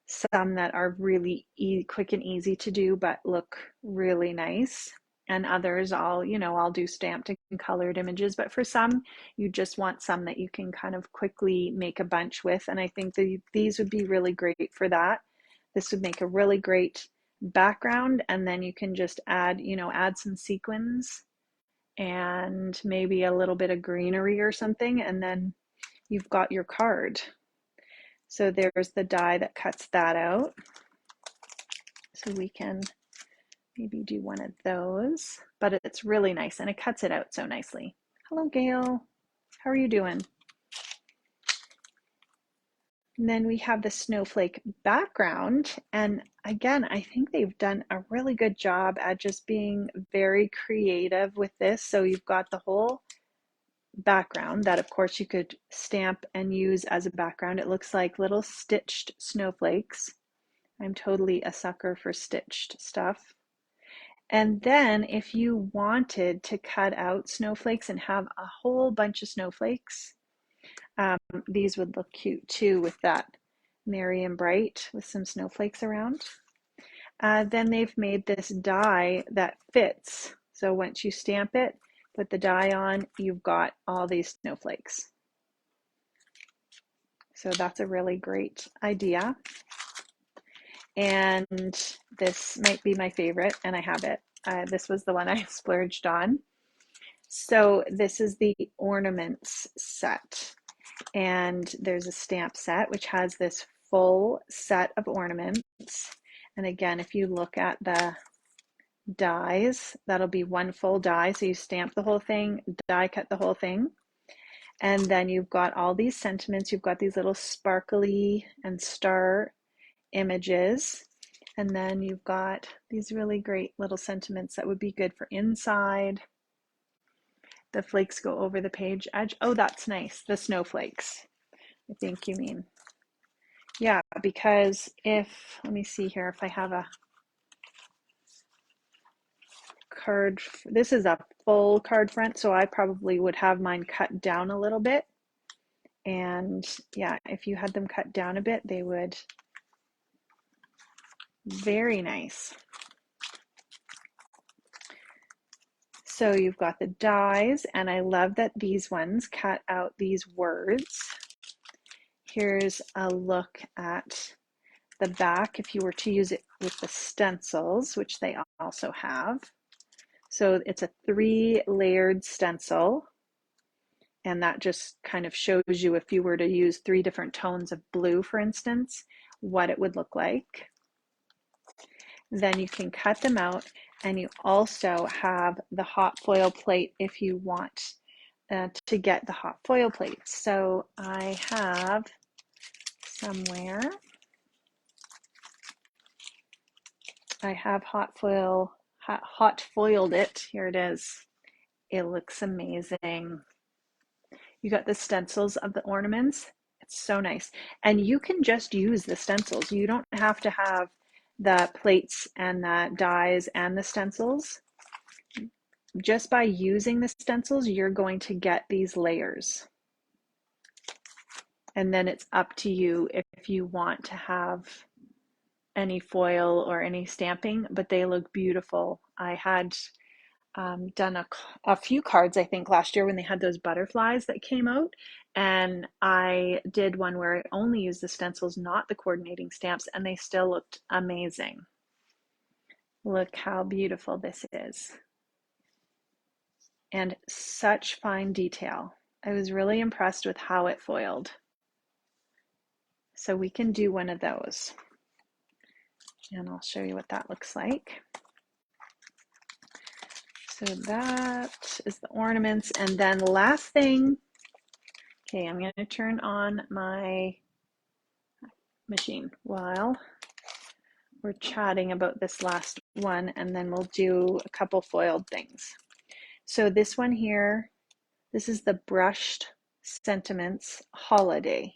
some that are really quick and easy to do but look really nice, and others I'll do stamped and colored images, but for some you just want some that you can kind of quickly make a bunch with, and I think these would be really great for that. This would make a really great background, and then you can just add some sequins and maybe a little bit of greenery or something, and then you've got your card. So there's the die that cuts that out. So we can maybe do one of those, but it's really nice and it cuts it out so nicely. Hello, Gail. How are you doing? And then we have the snowflake background. And again, I think they've done a really good job at just being very creative with this. So you've got the whole background that, of course, you could stamp and use as a background. It looks like little stitched snowflakes. I'm totally a sucker for stitched stuff. And then if you wanted to cut out snowflakes and have a whole bunch of snowflakes, these would look cute too with that merry and bright with some snowflakes around. Then they've made this die that fits. So once you stamp it, put the die on, you've got all these snowflakes. So that's a really great idea. And this might be my favorite, and I have it. This was the one I splurged on. So this is the ornaments set, and there's a stamp set which has this full set of ornaments. And again, if you look at the dies, that'll be one full die. So you stamp the whole thing, die cut the whole thing. And then you've got all these sentiments. You've got these little sparkly and star images. And then you've got these really great little sentiments that would be good for inside. The flakes go over the page edge. Oh, that's nice. The snowflakes, I think you mean. Yeah, because let me see here, if I have a card, this is a full card front, so I probably would have mine cut down a little bit. And yeah, if you had them cut down a bit, they would, very nice. So you've got the dies, and I love that these ones cut out these words. Here's a look at the back if you were to use it with the stencils, which they also have. So it's a 3-layered stencil, and that just kind of shows you, if you were to use 3 different tones of blue, for instance, what it would look like. Then you can cut them out, and you also have the hot foil plate if you want to get the hot foil plates. So I have somewhere, I have hot foiled it. Here it is. It looks amazing. You got the stencils of the ornaments. It's so nice. And you can just use the stencils. You don't have to have the plates and the dies and the stencils. Just by using the stencils, you're going to get these layers. And then it's up to you if you want to have any foil or any stamping, but they look beautiful. I had done a few cards, I think, last year when they had those butterflies that came out, and I did one where I only used the stencils, not the coordinating stamps, and they still looked amazing. Look how beautiful this is. And such fine detail. I was really impressed with how it foiled. So we can do one of those. And I'll show you what that looks like. So that is the ornaments. And then the last thing, okay, I'm going to turn on my machine while we're chatting about this last one, and then we'll do a couple foiled things. So this one here, this is the brushed sentiments holiday.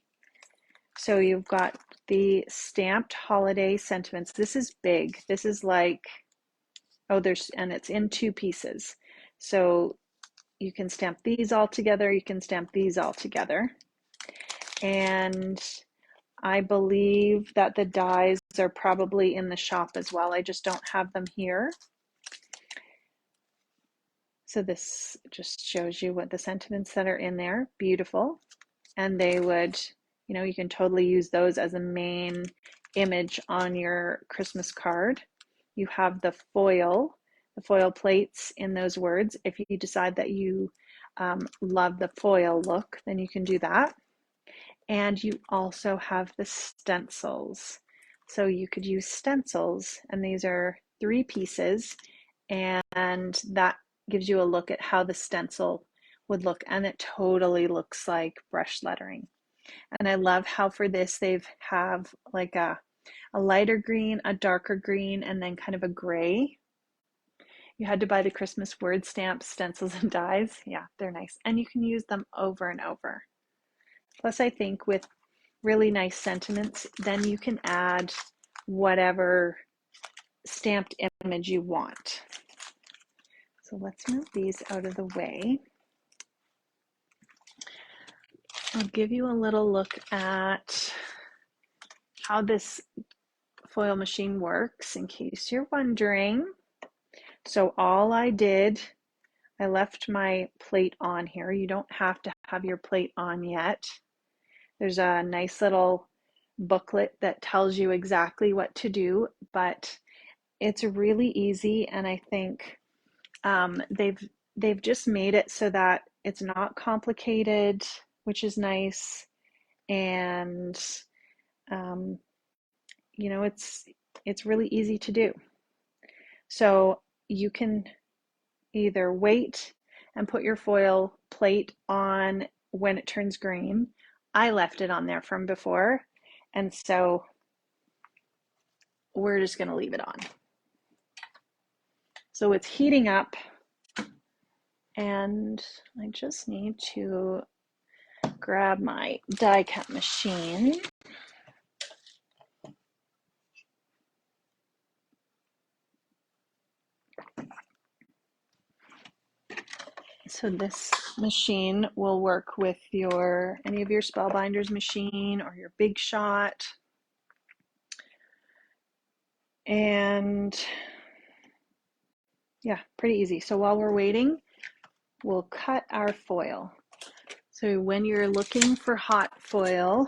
So you've got the stamped holiday sentiments. This is big. This is like, and it's in 2 pieces. So you can stamp these all together, you can stamp these all together. And I believe that the dies are probably in the shop as well. I just don't have them here. So this just shows you what the sentiments that are in there. Beautiful. And they would, you know, you can totally use those as a main image on your Christmas card. You have the foil plates in those words. If you decide that you love the foil look, then you can do that. And you also have the stencils. So you could use stencils, and these are 3 pieces, and that gives you a look at how the stencil would look, and it totally looks like brush lettering. And I love how for this they have like a lighter green, a darker green, and then kind of a gray. You had to buy the Christmas word stamps, stencils, and dies. Yeah, they're nice. And you can use them over and over. Plus, I think with really nice sentiments, then you can add whatever stamped image you want. So let's move these out of the way. I'll give you a little look at how this foil machine works in case you're wondering. So all I did, I left my plate on here. You don't have to have your plate on yet. There's a nice little booklet that tells you exactly what to do, but it's really easy, and I think they've just made it so that it's not complicated, which is nice, and you know, it's really easy to do. So you can either wait and put your foil plate on when it turns green. I left it on there from before, and so we're just going to leave it on. So it's heating up, and I just need to grab my die cut machine. So this machine will work with any of your Spellbinders machine or your Big Shot. And yeah, pretty easy. So while we're waiting, we'll cut our foil. So when you're looking for hot foil,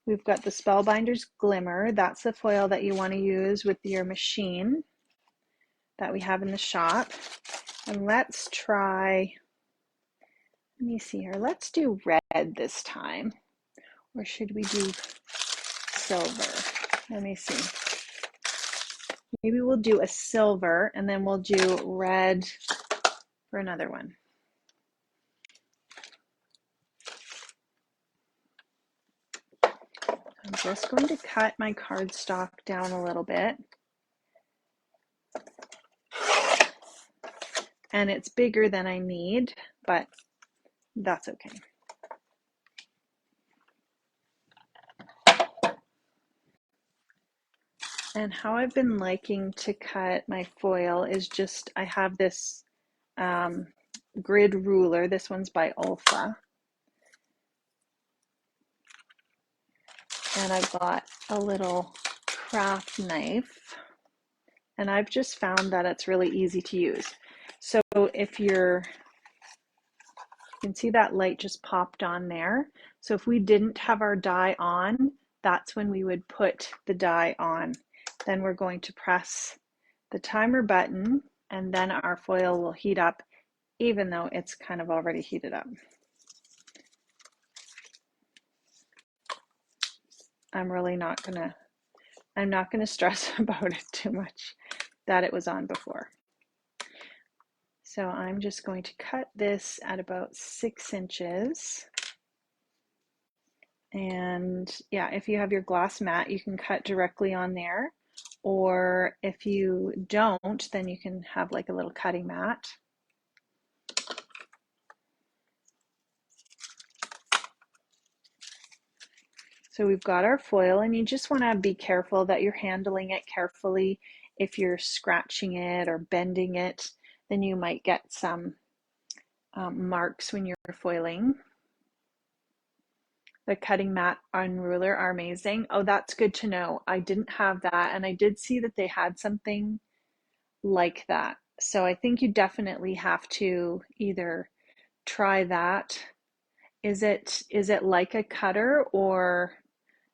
we've got the Spellbinders Glimmer. That's the foil that you want to use with your machine that we have in the shop. And let's try, let me see here. Let's do red this time. Or should we do silver? Let me see. Maybe we'll do a silver, and then we'll do red for another one. I'm just going to cut my cardstock down a little bit. And it's bigger than I need, but that's okay. And how I've been liking to cut my foil is just, I have this grid ruler. This one's by Olfa. And I've got a little craft knife. And I've just found that it's really easy to use. So if you can see that light just popped on there. So if we didn't have our die on, that's when we would put the die on. Then we're going to press the timer button, and then our foil will heat up, even though it's kind of already heated up. I'm not gonna stress about it too much that it was on before. So I'm just going to cut this at about 6 inches. And yeah, if you have your glass mat, you can cut directly on there. Or if you don't, then you can have like a little cutting mat. So we've got our foil, and you just want to be careful that you're handling it carefully. If you're scratching it or bending it, then you might get some marks when you're foiling. The cutting mat and ruler are amazing. Oh, that's good to know. I didn't have that, and I did see that they had something like that. So I think you definitely have to either try that. Is it like a cutter, or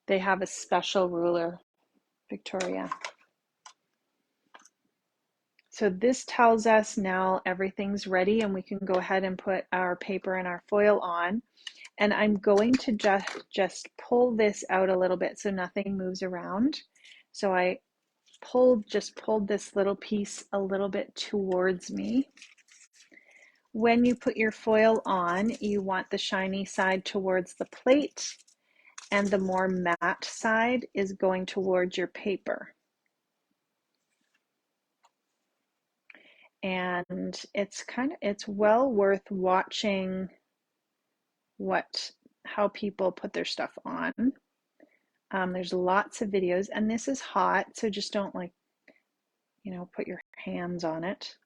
they have a special ruler, Victoria? So this tells us now everything's ready and we can go ahead and put our paper and our foil on. And I'm going to just pull this out a little bit so nothing moves around. So I just pulled this little piece a little bit towards me. When you put your foil on, you want the shiny side towards the plate, and the more matte side is going towards your paper. And it's well worth watching how people put their stuff on. There's lots of videos, and this is hot, so just don't put your hands on it.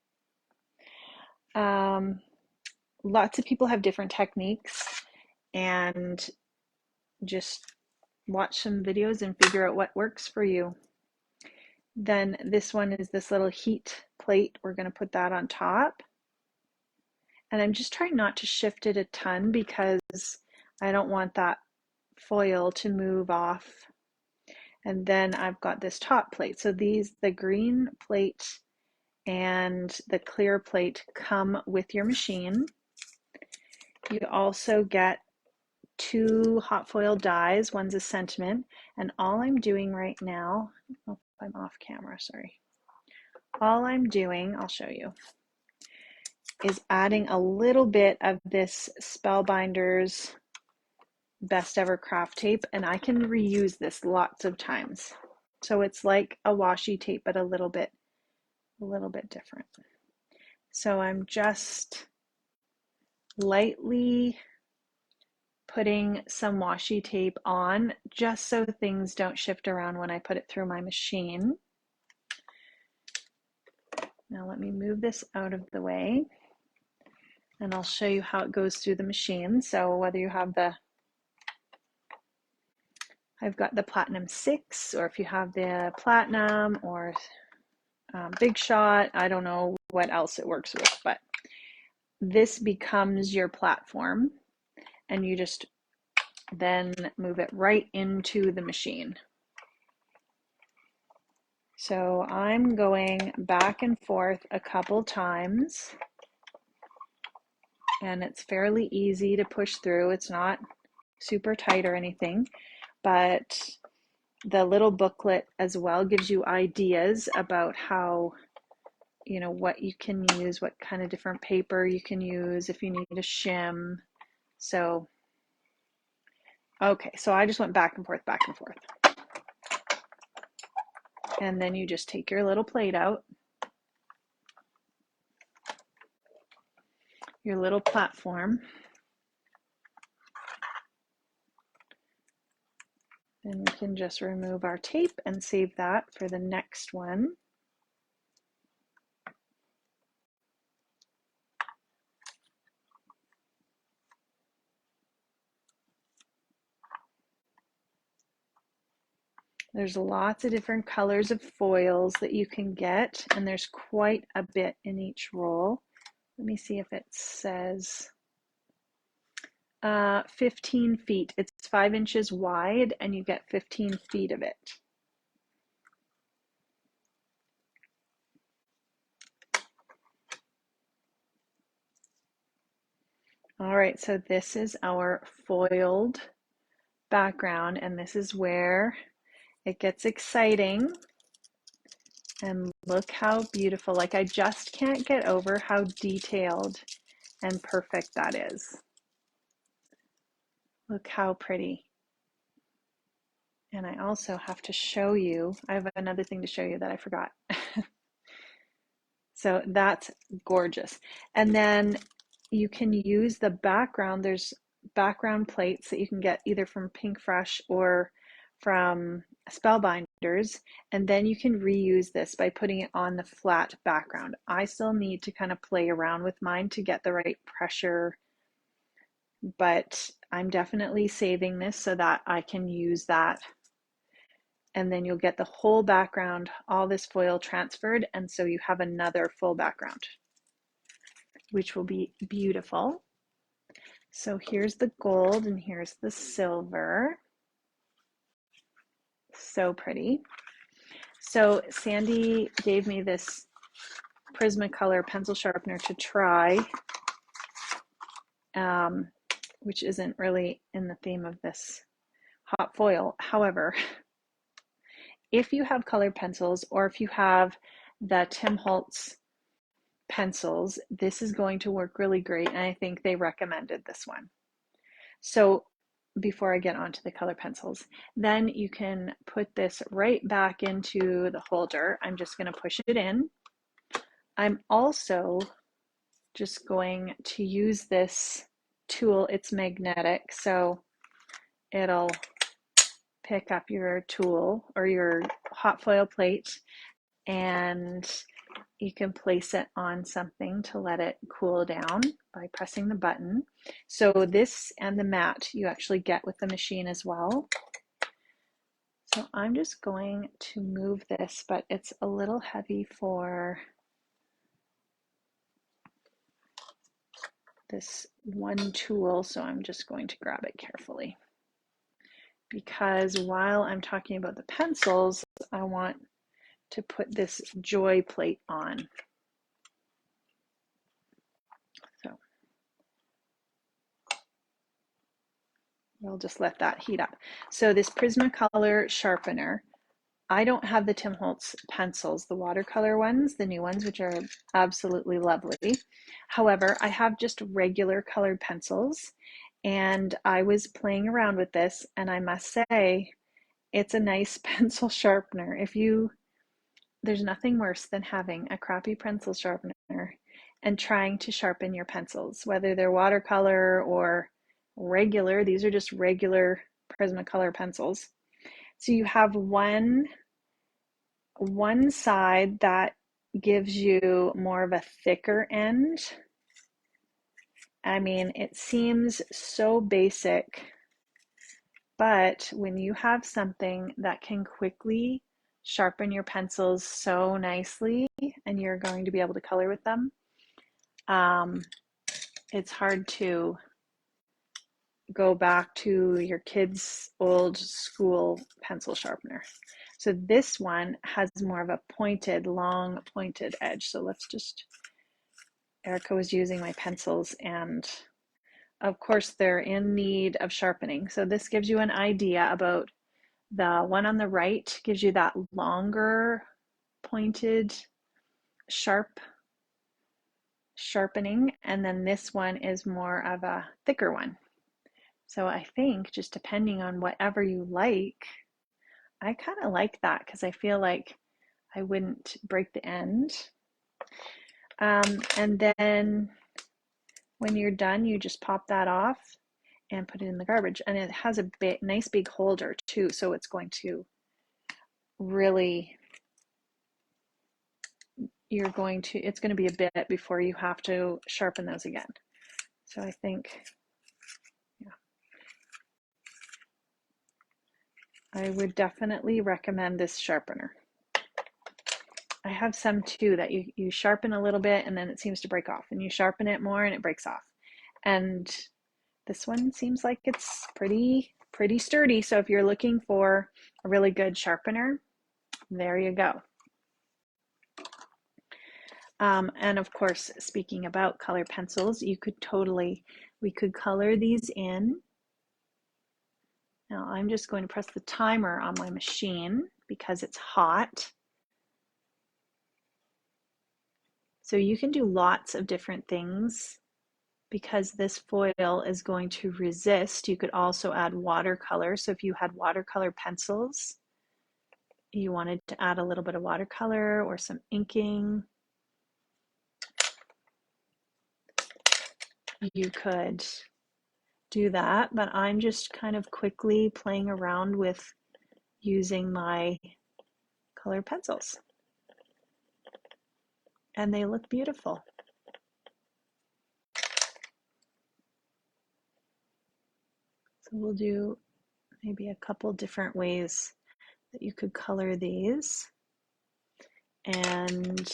Lots of people have different techniques, and just watch some videos and figure out what works for you. Then this one is this little heat plate. We're going to put that on top. And I'm just trying not to shift it a ton because I don't want that foil to move off. And then I've got this top plate. So the green plate and the clear plate come with your machine. You also get 2 hot foil dies. One's a sentiment. And all I'm doing right now, oh, I'm off camera, sorry. All I'm doing, I'll show you, is adding a little bit of this Spellbinders Best Ever Craft Tape, and I can reuse this lots of times. So it's like a washi tape, but a little bit different. So I'm just lightly putting some washi tape on just so things don't shift around when I put it through my machine. Now let me move this out of the way, and I'll show you how it goes through the machine. So whether you have I've got the Platinum 6, or if you have the Platinum or Big Shot, I don't know what else it works with, but this becomes your platform, and you just then move it right into the machine. So I'm going back and forth a couple times, and it's fairly easy to push through. It's not super tight or anything, but the little booklet as well gives you ideas about how, what you can use, what kind of different paper you can use if you need a shim. So, okay, so I just went back and forth, back and forth. And then you just take your little plate out, your little platform. Then we can just remove our tape and save that for the next one. There's lots of different colors of foils that you can get, and there's quite a bit in each roll. Let me see if it says 15 feet. It's 5 inches wide, and you get 15 feet of it. All right, so this is our foiled background, and this is where it gets exciting. And look how beautiful. Like, I just can't get over how detailed and perfect that is. Look how pretty. And I also have to show you, I have another thing to show you that I forgot. So that's gorgeous. And then you can use the background. There's background plates that you can get either from Pinkfresh or from Spellbinders, and then you can reuse this by putting it on the flat background. I still need to kind of play around with mine to get the right pressure, but I'm definitely saving this so that I can use that. And then you'll get the whole background, all this foil transferred, and so you have another full background, which will be beautiful. So here's the gold and here's the silver. So pretty. So Sandy gave me this Prismacolor pencil sharpener to try, which isn't really in the theme of this hot foil. However, if you have colored pencils or if you have the Tim Holtz pencils, this is going to work really great, and I think they recommended this one. So before I get onto the color pencils, then you can put this right back into the holder. I'm just going to push it in. I'm also just going to use this tool. It's magnetic, so it'll pick up your tool or your hot foil plate, and you can place it on something to let it cool down by pressing the button. So this and the mat you actually get with the machine as well. So I'm just going to move this, but it's a little heavy for this one tool, so I'm just going to grab it carefully. Because while I'm talking about the pencils, I want to put this joy plate on. So we'll just let that heat up. So this Prismacolor sharpener, I don't have the Tim Holtz pencils, the watercolor ones, the new ones, which are absolutely lovely. However, I have just regular colored pencils, and I was playing around with this, and I must say, it's a nice pencil sharpener. There's nothing worse than having a crappy pencil sharpener and trying to sharpen your pencils, whether they're watercolor or regular. These are just regular Prismacolor pencils. So you have one side that gives you more of a thicker end. I mean, it seems so basic, but when you have something that can quickly sharpen your pencils so nicely and you're going to be able to color with them, it's hard to go back to your kid's old school pencil sharpener. So this one has more of a pointed, long pointed edge. So let's just, Erica was using my pencils, and of course they're in need of sharpening. So this gives you an idea about the one on the right, gives you that longer pointed sharp sharpening, and then this one is more of a thicker one. So I think just depending on whatever you like, I kind of like that because I feel like I wouldn't break the end. And then when you're done, you just pop that off and put it in the garbage. And it has a nice big holder too, so it's going to really, it's going to be a bit before you have to sharpen those again. So I think, yeah, I would definitely recommend this sharpener. I have some too that you sharpen a little bit and then it seems to break off, and you sharpen it more and it breaks off. And this one seems like it's pretty sturdy. So if you're looking for a really good sharpener, there you go. And of course, speaking about color pencils, we could color these in. Now I'm just going to press the timer on my machine because it's hot. So you can do lots of different things because this foil is going to resist. You could also add watercolor. So if you had watercolor pencils, you wanted to add a little bit of watercolor or some inking, you could do that. But I'm just kind of quickly playing around with using my colored pencils. And they look beautiful. So we'll do maybe a couple different ways that you could color these. And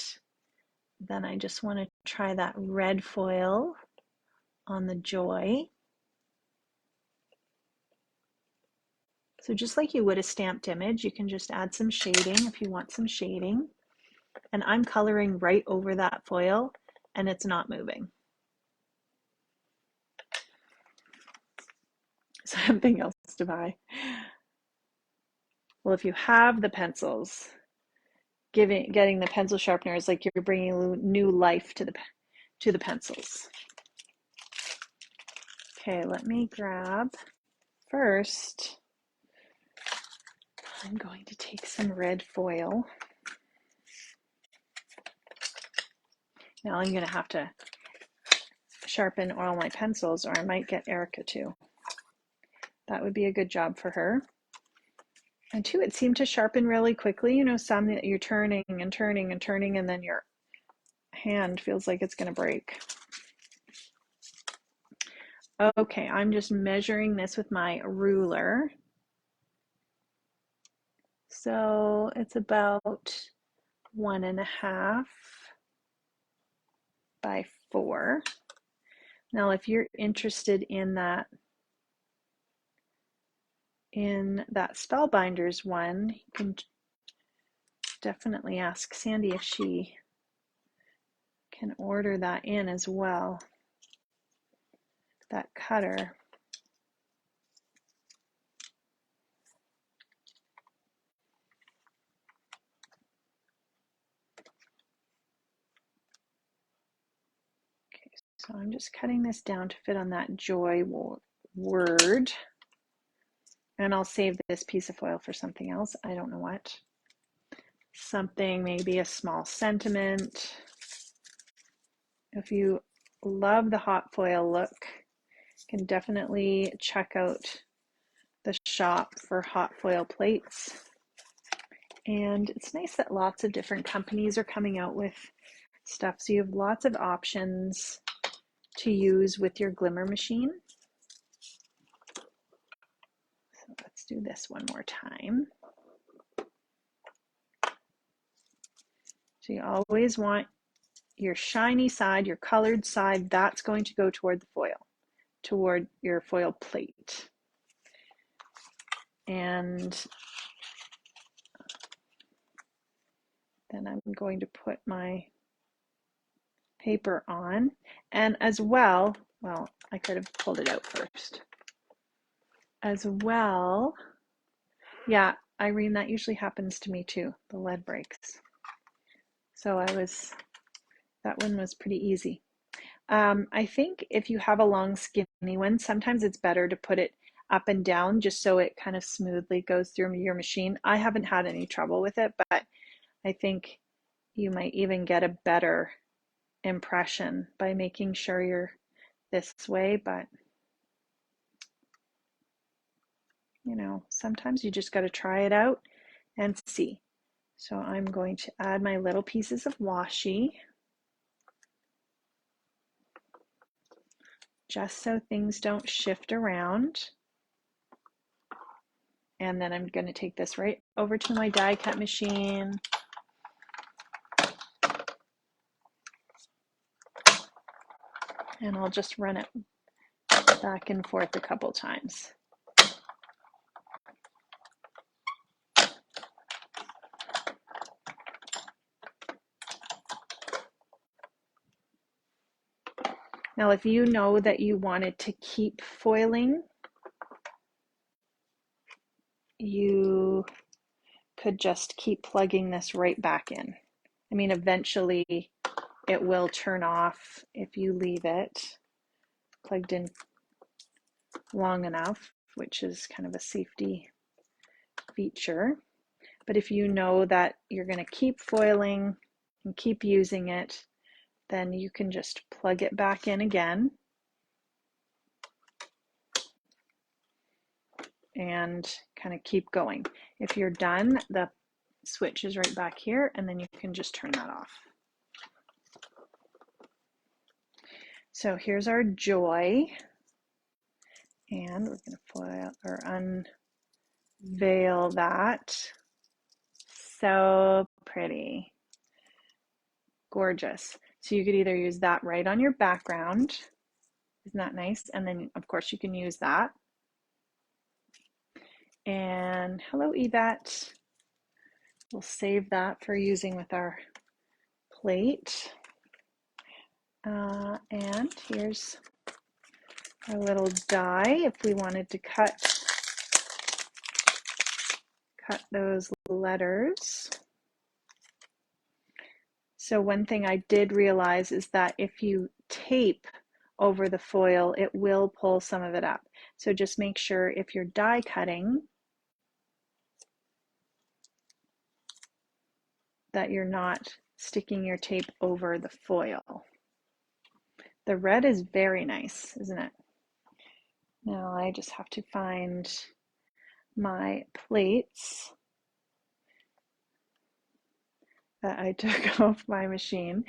then I just want to try that red foil on the Joy. So just like you would a stamped image, you can just add some shading if you want some shading. And I'm coloring right over that foil and it's not moving. Something else to buy. Well, if you have the pencils, getting the pencil sharpener is like you're bringing new life to the pencils. Okay, let me grab first. I'm going to take some red foil. Now I'm going to have to sharpen all my pencils, or I might get Erica too. That would be a good job for her. And two, it seemed to sharpen really quickly. You know, some that you're turning and turning and turning, and then your hand feels like it's going to break. Okay, I'm just measuring this with my ruler. So it's about 1.5 by 4. Now, if you're interested in that Spellbinders one, you can definitely ask Sandy if she can order that in as well, that cutter. Okay, so I'm just cutting this down to fit on that Joy word. And I'll save this piece of foil for something else. I don't know what. Something, maybe a small sentiment. If you love the hot foil look, you can definitely check out the shop for hot foil plates. And it's nice that lots of different companies are coming out with stuff. So you have lots of options to use with your glimmer machine. So let's do this one more time. So you always want your shiny side, your colored side, that's going to go toward the foil, toward your foil plate. And then I'm going to put my paper on. And as well, I could have pulled it out first. As well, yeah, Irene, that usually happens to me too. The lead breaks. So that one was pretty easy. I think if you have a long skinny one, sometimes it's better to put it up and down just so it kind of smoothly goes through your machine. I haven't had any trouble with it, but I think you might even get a better impression by making sure you're this way, but you know, sometimes you just got to try it out and see. So I'm going to add my little pieces of washi just so things don't shift around. And then I'm going to take this right over to my die cut machine. And I'll just run it back and forth a couple times. Now, if you know that you wanted to keep foiling, you could just keep plugging this right back in. I mean, eventually it will turn off if you leave it plugged in long enough, which is kind of a safety feature. But if you know that you're going to keep foiling and keep using it, then you can just plug it back in again. and kind of keep going. If you're done, the switch is right back here, and then you can just turn that off. So here's our joy, and we're going to foil or unveil that. So pretty, gorgeous. So you could either use that right on your background. Isn't that nice? And then of course you can use that. And hello, Yvette. We'll save that for using with our plate. And here's a little die if we wanted to cut those letters. So one thing I did realize is that if you tape over the foil, it will pull some of it up. So just make sure if you're die cutting that you're not sticking your tape over the foil. The red is very nice, isn't it? Now I just have to find my plates that I took off my machine.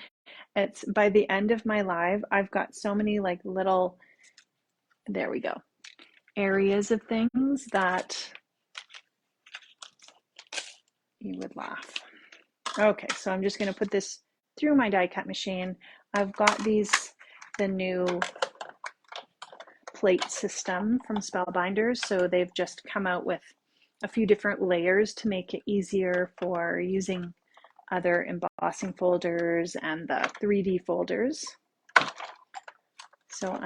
It's by the end of my live, I've got so many like little, there we go, areas of things that you would laugh. Okay, so I'm just going to put this through my die cut machine. I've got these, the new plate system from Spellbinders, so they've just come out with a few different layers to make it easier for using other embossing folders and the 3D folders. So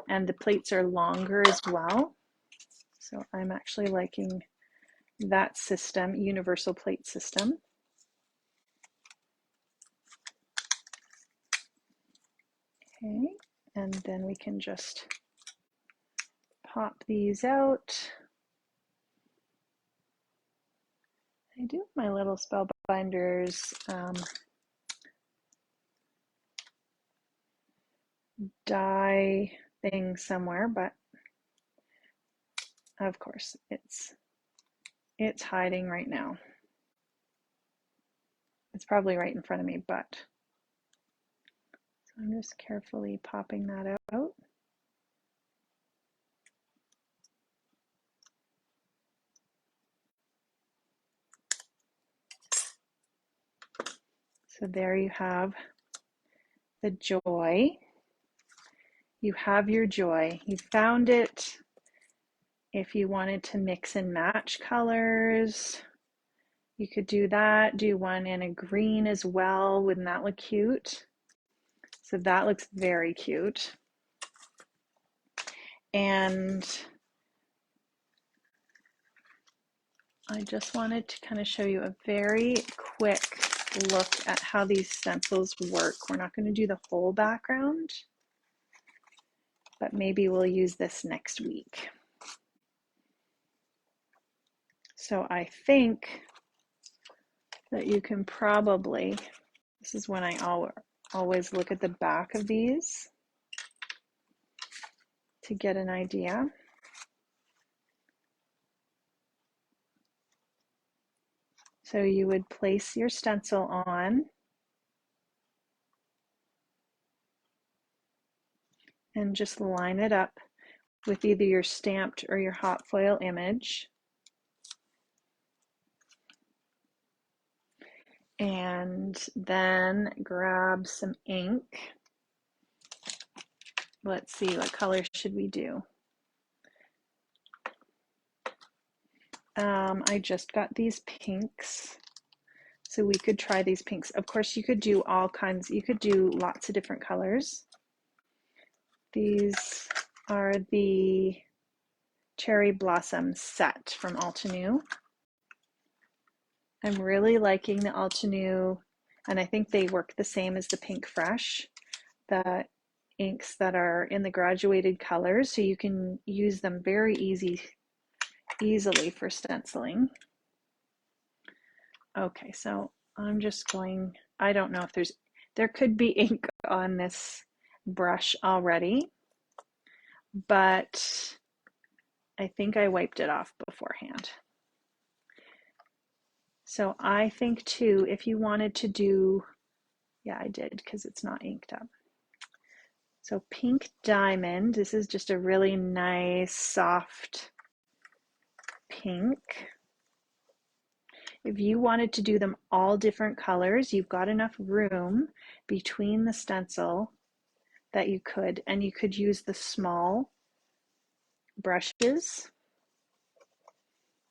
and the plates are longer as well. So I'm actually liking that system, universal plate system. Okay, and then we can just pop these out. I do have my little Spellbinders die thing somewhere, but of course it's hiding right now. It's probably right in front of me, but so I'm just carefully popping that out. So there you have the joy. You have your joy. You found it. If you wanted to mix and match colors, you could do that. Do one in a green as well. Wouldn't that look cute? So that looks very cute. And I just wanted to kind of show you a very quick look at how these stencils work. We're not going to do the whole background, but maybe we'll use this next week. So I think that you can probably, this is when I always look at the back of these to get an idea. So you would place your stencil on and just line it up with either your stamped or your hot foil image. And then grab some ink. Let's see, what color should we do? I just got these pinks, so we could try these pinks. Of course, you could do all kinds, you could do lots of different colors. These are the Cherry Blossom set from Altenew. I'm really liking the Altenew, and I think they work the same as the Pinkfresh, the inks that are in the graduated colors, so you can use them very easily for stenciling. Okay, so I'm just going, I don't know if there could be ink on this brush already, but I think I wiped it off beforehand. So I think too, if you wanted to do, yeah, I did because it's not inked up. So Pink Diamond, this is just a really nice, soft pink. If you wanted to do them all different colors, you've got enough room between the stencil that you could, and you could use the small brushes.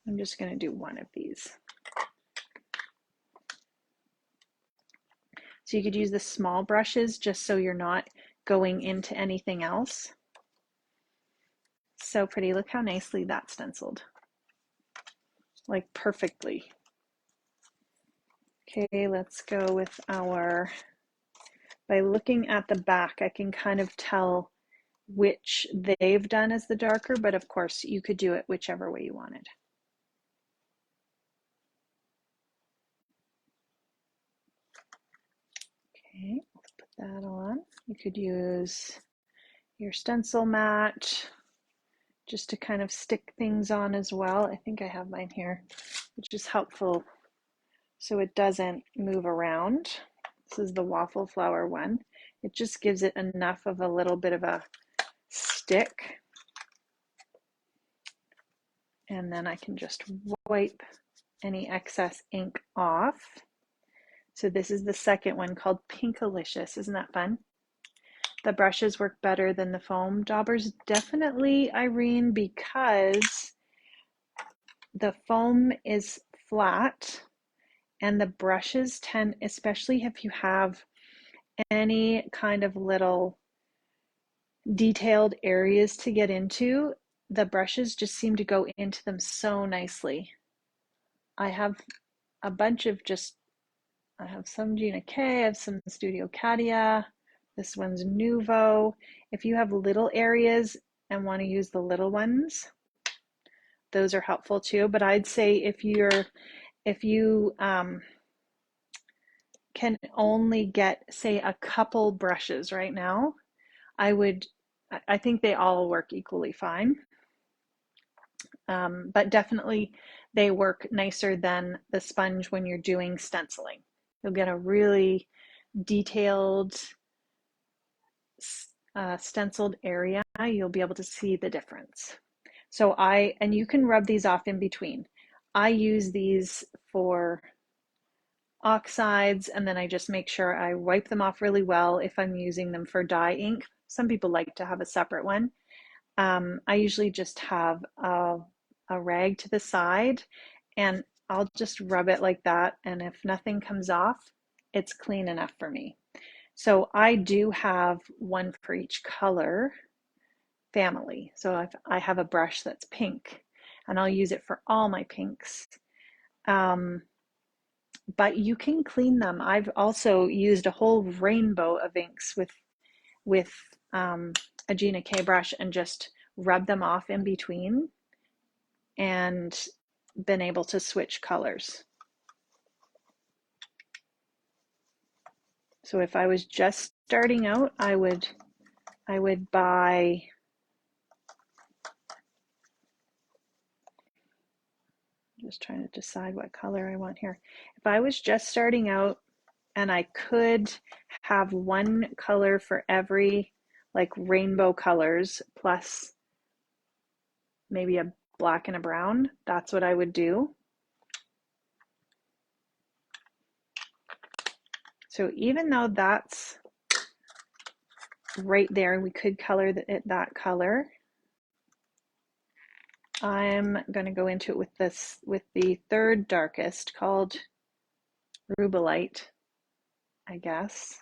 I'm just going to do one of these. So you could use the small brushes just so you're not going into anything else. So pretty. Look how nicely that's stenciled. Like perfectly. Okay, let's go with our, by looking at the back, I can kind of tell which they've done as the darker, but of course you could do it whichever way you wanted. Okay, let's put that on. You could use your stencil mat just to kind of stick things on as well. I think I have mine here, which is helpful so it doesn't move around. This is the waffle flower one. It just gives it enough of a little bit of a stick. And then I can just wipe any excess ink off. So this is the second one called Pinkalicious. Isn't that fun? The brushes work better than the foam daubers. Definitely, Irene, because the foam is flat and the brushes tend, especially if you have any kind of little detailed areas to get into, the brushes just seem to go into them so nicely. I have a bunch of just, I have some Gina K, I have some Studio Cadia, this one's Nuvo. If you have little areas and want to use the little ones, those are helpful too. But I'd say if you can only get, say, a couple brushes right now, I think they all work equally fine. But definitely they work nicer than the sponge when you're doing stenciling. You'll get a really detailed stenciled area. You'll be able to see the difference. So and you can rub these off in between. I use these for oxides, and then I just make sure I wipe them off really well if I'm using them for dye ink. Some people like to have a separate one. I usually just have a rag to the side, and I'll just rub it like that, and if nothing comes off, it's clean enough for me. So I do have one for each color family. So I have a brush that's pink, and I'll use it for all my pinks. But you can clean them. I've also used a whole rainbow of inks with a Gina K brush and just rub them off in between and been able to switch colors. So if I was just starting out, I would buy, just trying to decide what color I want here. If I was just starting out and I could have one color for every, like rainbow colors plus maybe a black and a brown, that's what I would do. So even though that's right there, we could color it that color. I'm going to go into it with the third darkest called Rubelite, I guess.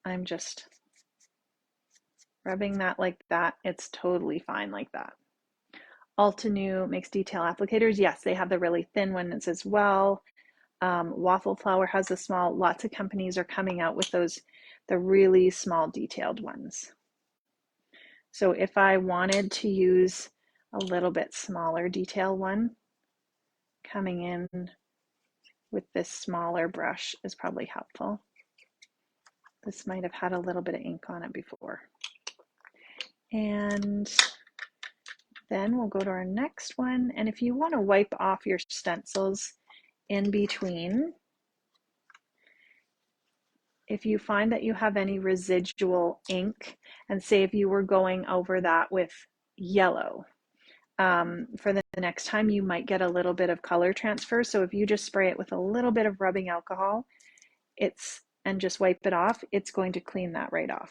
I'm just rubbing that like that. It's totally fine like that. Altenew makes detail applicators. Yes, they have the really thin ones as well. Waffle Flower has a small, lots of companies are coming out with those, the really small detailed ones. So if I wanted to use a little bit smaller detail one, coming in with this smaller brush is probably helpful. This might have had a little bit of ink on it before. And Then we'll go to our next one. And if you want to wipe off your stencils in between, if you find that you have any residual ink, and say if you were going over that with yellow, for the next time you might get a little bit of color transfer. So if you just spray it with a little bit of rubbing alcohol, and just wipe it off, it's going to clean that right off.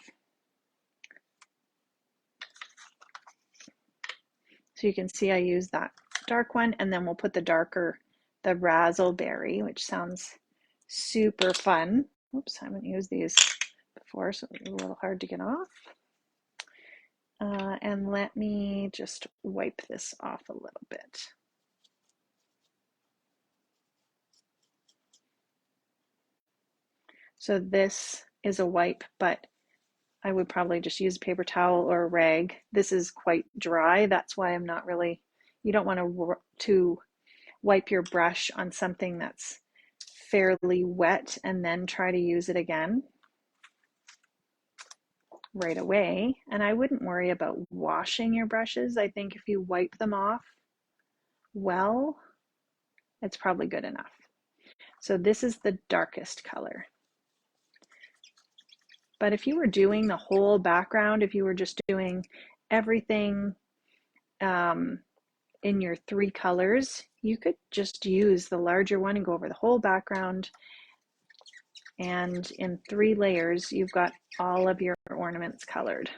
So you can see I use that dark one, and then we'll put the darker, the razzleberry, which sounds super fun. Oops, I haven't used these before, so it's a little hard to get off. And let me just wipe this off a little bit. So this is a wipe, but I would probably just use a paper towel or a rag. This is quite dry. That's why I'm not really, you don't want to wipe your brush on something that's fairly wet and then try to use it again right away. And I wouldn't worry about washing your brushes. I think if you wipe them off well, it's probably good enough. So this is the darkest color. But if you were doing the whole background, if you were just doing everything in your 3 colors, you could just use the larger one and go over the whole background. And in 3 layers, you've got all of your ornaments colored.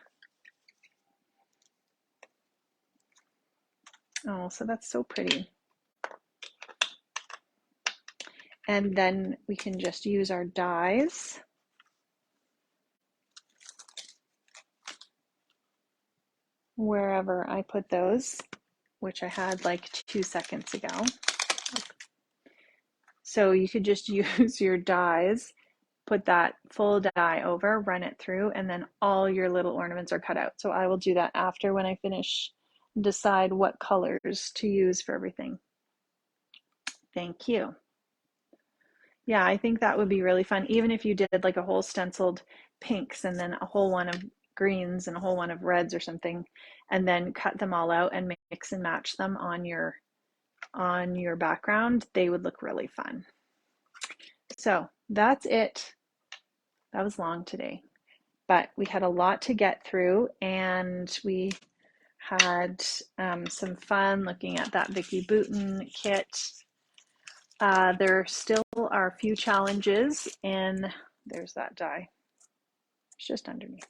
Oh, so that's so pretty. And then we can just use our dies. Wherever I put those, which I had like 2 seconds ago. So you could just use your dies, put that full die over, run it through, and then all your little ornaments are cut out. So I will do that after when I finish, decide what colors to use for everything. Thank you. Yeah, I think that would be really fun. Even if you did like a whole stenciled pinks and then a whole one of greens and a whole one of reds or something, and then cut them all out and mix and match them on your background, they would look really fun. So that's it. That was long today, but we had a lot to get through, and we had some fun looking at that Vicky Bouton kit. There still are a few challenges in, there's that die, it's just underneath.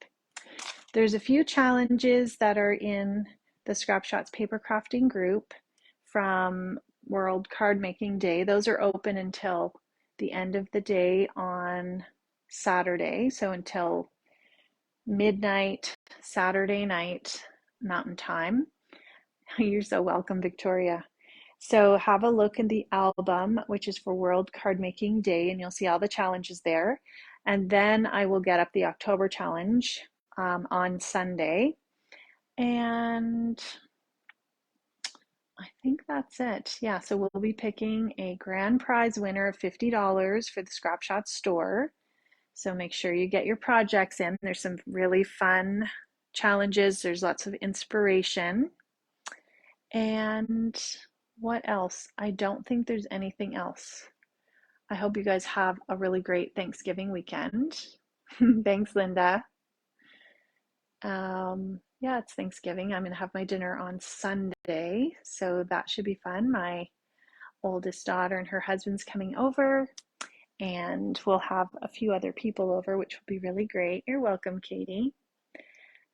There's a few challenges that are in the Scrap Shotz paper crafting group from World Card Making Day. Those are open until the end of the day on Saturday, so until midnight Saturday night Mountain Time. You're so welcome, Victoria. So have a look in the album, which is for World Card Making Day, and you'll see all the challenges there. And then I will get up the October challenge on Sunday. And I think that's it. Yeah, so we'll be picking a grand prize winner of $50 for the Scrap Shotz store. So make sure you get your projects in. There's some really fun challenges. There's lots of inspiration. And what else? I don't think there's anything else. I hope you guys have a really great Thanksgiving weekend. Thanks, Linda. Yeah, it's Thanksgiving. I'm going to have my dinner on Sunday, so that should be fun. My oldest daughter and her husband's coming over, and we'll have a few other people over, which will be really great. You're welcome, Katie.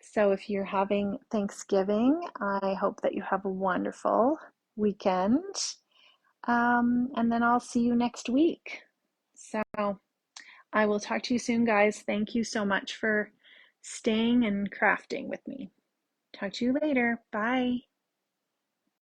So if you're having Thanksgiving, I hope that you have a wonderful weekend. And then I'll see you next week. So I will talk to you soon, guys. Thank you so much for staying and crafting with me. Talk to you later. Bye.